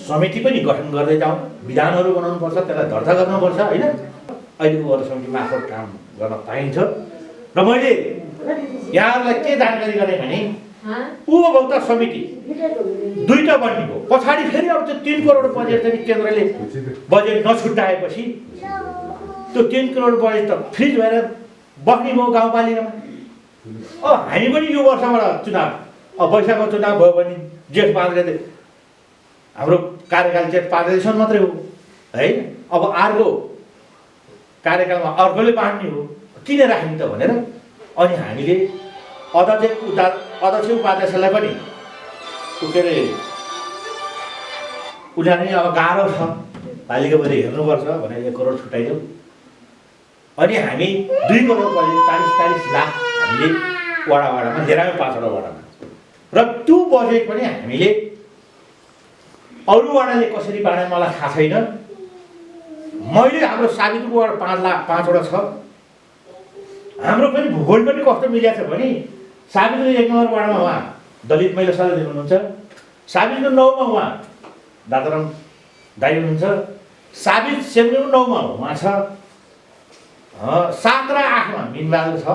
समिति पनि गठन गर्दै जाउँ विधानहरू बनाउनुपर्छ त्यसलाई दर्ता गर्नुपर्छ होइन अहिलेको उपभोक्ता समिति मार्फत काम गर्न पाइन्छ र मैले यहाँहरूलाई के जानकारी गरेँ भने उपभोक्ता समिति दुईटा बन्ने भयो। पछाडि फेरि अब त्यो 3 करोड बजेट चाहिँ केन्द्रले बजेट नछुट्याएपछि त्यो 3 करोड बजेट त फ्रिज भएर बस्ने भयो गाउँपालिकामा। हामी पनि यो वर्षबाट चुनाव, वैशाखको चुनाव भयो भने जेठ 5 गते हाम्रो कार्यकाल जेठ 5 गतेसम्म मात्रै हो है। अब अर्को कार्यकालमा अर्कोले बाँड्ने हो, किन राख्ने त भनेर अनि हामीले अध्यक्ष उपाध्यक्षलाई पनि के अरे उनीहरूले अब गाह्रो छ पालिकाभरि हेर्नुपर्छ भनेर 1 करोड छुट्याइदियो। अनि हामी 2 करोड बजेट 40 लाख हामीले वडामा लिएर आयौँ 5 वटा वडामा। र त्यो बजेट पनि हामीले अरू वडाले कसरी बाँडे मलाई थाहा छैन। मैले हाम्रो साबितको वार्ड 5 वटा छ। हाम्रो पनि भूगोल पनि कस्तो मिलेको छ भने साबितको 1 नम्बर वार्डमा उहाँ दलित महिला सदस्य हुनुहुन्छ, साबितको 9 मा उहाँ दादाराम दाइ हुनुहुन्छ, साबित 7 9 मा उहाँ छ, 7 र 8 मा मिनबहादुर छ,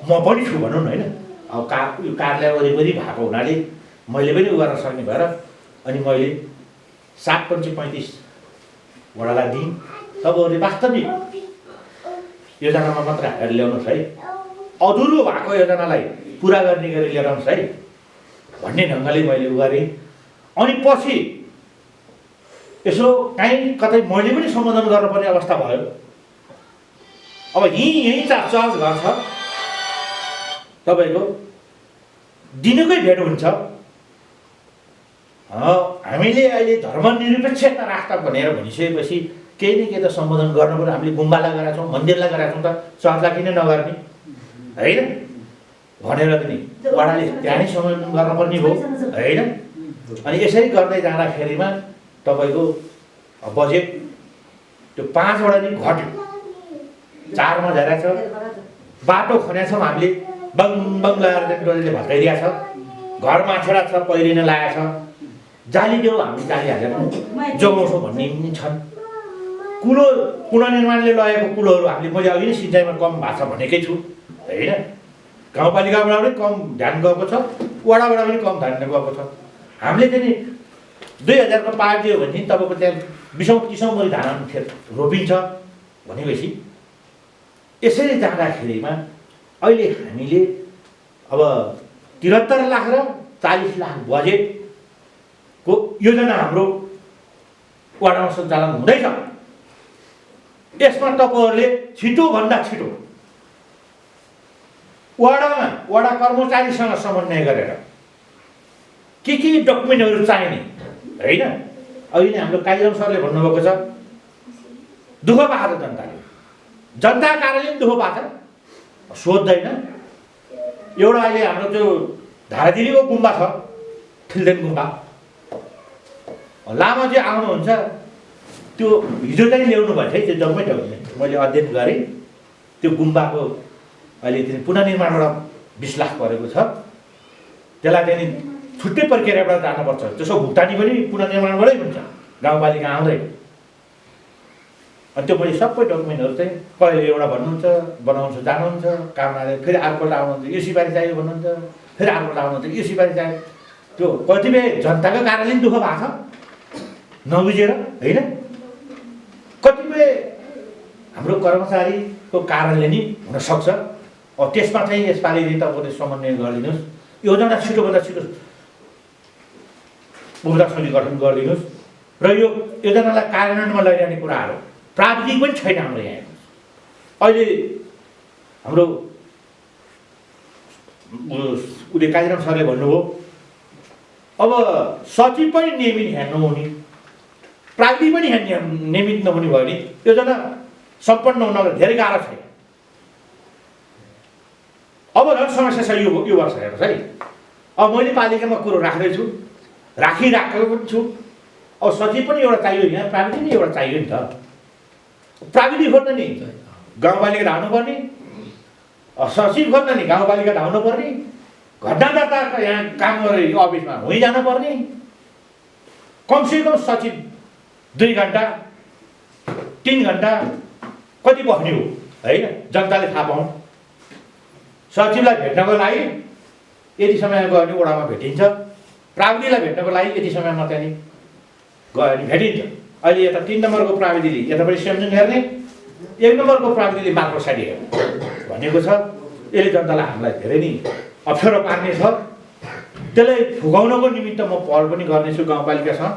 म पनि छु भनौँ न होइन। अब यो कार्यालय वरिपरि भएको हुनाले मैले पनि उ गर्न सक्ने भएर अनि मैले 7×35 वडालाई दिएँ। तपाईँहरूले वास्तविक योजनामा मात्र हालेर ल्याउनुहोस् है, अधुरो भएको योजनालाई पुरा गर्ने गरी लिएर आउनुहोस् है भन्ने ढङ्गले मैले उ गरेँ। अनि पछि यसो काहीँ कतै मैले पनि सम्बोधन गर्नुपर्ने अवस्था भयो। अब यहीँ चर्च घर छ तपाईँको, दिनकै भेट हुन्छ। हामीले अहिले धर्मनिरपेक्षता राख्दा भनेर भनिसकेपछि केही न केही त सम्बोधन गर्नु पर्यो। हामीले गुम्बालाई गराएको छौँ, मन्दिरलाई गराएको छौँ, त चर्चलाई किन नगर्ने होइन भनेर पनि वडाले त्यहाँ नै सम्बोधन गर्नुपर्ने हो होइन। अनि यसरी गर्दै जाँदाखेरिमा तपाईँको बजेट त्यो 5 वटा नै घट्यो, 4 मा झरेको छ। बाटो खनेको छौँ हामीले, बङ बङ लगाएर डोरीले भत्काइदिएको छ, घर माछेडा छ, पहिरिन लागेको छ, जाली देऊ हामी जाली हालेर जोगाउँछौँ भन्ने पनि छन्। कुलो पुनर्निर्माणले लगेको कुलोहरू हामीले मैले अघि नै सिँचाइमा कम भएको छ भनेकै छु होइन। गाउँपालिकाबाट पनि कम ध्यान गएको छ, वडाबाट पनि कम ध्यान गएको छ। हामीले चाहिँ 2000 को पार दियो भने तपाईँको त्यहाँ 20औँ-30औँ मुरी धान रोपिन्छ भनेपछि यसरी जाँदाखेरिमा अहिले हामीले अब 73 लाख र 40 लाख बजेटको योजना हाम्रो वडामा सञ्चालन हुँदैछ। यसमा तपाईँहरूले छिटोभन्दा छिटो वडा कर्मचारीसँग समन्वय गरेर के डकुमेन्टहरू चाहिने होइन। अहिले नै हाम्रो कालीराम सरले भन्नुभएको छ दुःख पाएको छ जनताले, जनता कार्यालय पनि दुःख पाएको छ, सोध्दैन। एउटा अहिले हाम्रो त्यो धारादिरीको गुम्बा छ, थिल्देन गुम्बा, लामाजी आउनुहुन्छ त्यो हिजो चाहिँ ल्याउनु भएको थियो। त्यो डकुमेन्ट मैले अध्ययन गरेँ। त्यो गुम्बाको अहिले त्यो पुनर्निर्माणबाट 20 लाख परेको छ। त्यसलाई चाहिँ छुट्टै प्रक्रियाबाट जानुपर्छ। त्यसको भुक्तानी पनि पुनर्निर्माणबाटै हुन्छ, गाउँपालिका आउँदैन। अनि त्यो मैले सबै डकुमेन्टहरू चाहिँ कहिले एउटा भन्नुहुन्छ बनाउँछ जानुहुन्छ काम आएर फेरि अर्कोपल्ट आउनुहुन्छ यो सिफारिस चाहियो भन्नुहुन्छ, फेरि अर्कोपल्ट आउनुहुन्छ यो सिफारिस चाहियो। त्यो कतिपय जनताको कारणले दुःख भएको छ नबुझेर होइन। कतिपय हाम्रो कर्मचारीको कारणले नि हुनसक्छ। अब त्यसमा चाहिँ यसपालि तपाईँले समन्वय गरिदिनुहोस्, योजना छिटोभन्दा छिटो उपभोक्ता समिति गठन गरिदिनुहोस् र यो योजनालाई कार्यान्वयनमा लैजाने कुराहरू प्राविधिक पनि छैन हाम्रो यहाँ। अहिले हाम्रो उसले कालीराम सरले भन्नुभयो अब सचिव पनि नियमित यहाँ नहुने, प्राविधिक पनि यहाँ नियमित नहुने भयो भने योजना सम्पन्न हुन धेरै गाह्रो छ। अब झन् समस्या छ यो वर्ष हेर्नुहोस् है। अब मैले पालिकामा कुरो राख्दैछु, राखिराखेको पनि छु। अब सचिव पनि एउटा चाहियो, यहाँ प्राविधिक पनि एउटा चाहियो नि त। प्राविधिक खोज्न नि गाउँपालिका धाउनुपर्ने, सचिव खोज्न नि गाउँपालिका धाउनुपर्ने, घटना दर्ता यहाँ काम गरेर यो अफिसमा हुँ जानुपर्ने। कमसेकम सचिव 2 घन्टा 3 घन्टा कति बस्ने हो होइन, जनताले थाहा पाउन्। सचिवलाई भेट्नको लागि यति समयमा गयो भने वडामा भेटिन्छ, प्राविधिकलाई भेट्नको लागि यति समयमा त्यहाँनिर गयो भने भेटिन्छ। अहिले यता 3 नम्बरको प्राविधिले यतापट्टि स्यामसुङ हेर्ने, 1 नम्बरको प्राविधिले माइक्रोसाइट हेर्ने भनेको छ। यसले जनतालाई हामीलाई धेरै नै अप्ठ्यारो पार्नेछ। त्यसलाई फुकाउनको निमित्त म पहल पनि गर्नेछु गाउँपालिकासँग।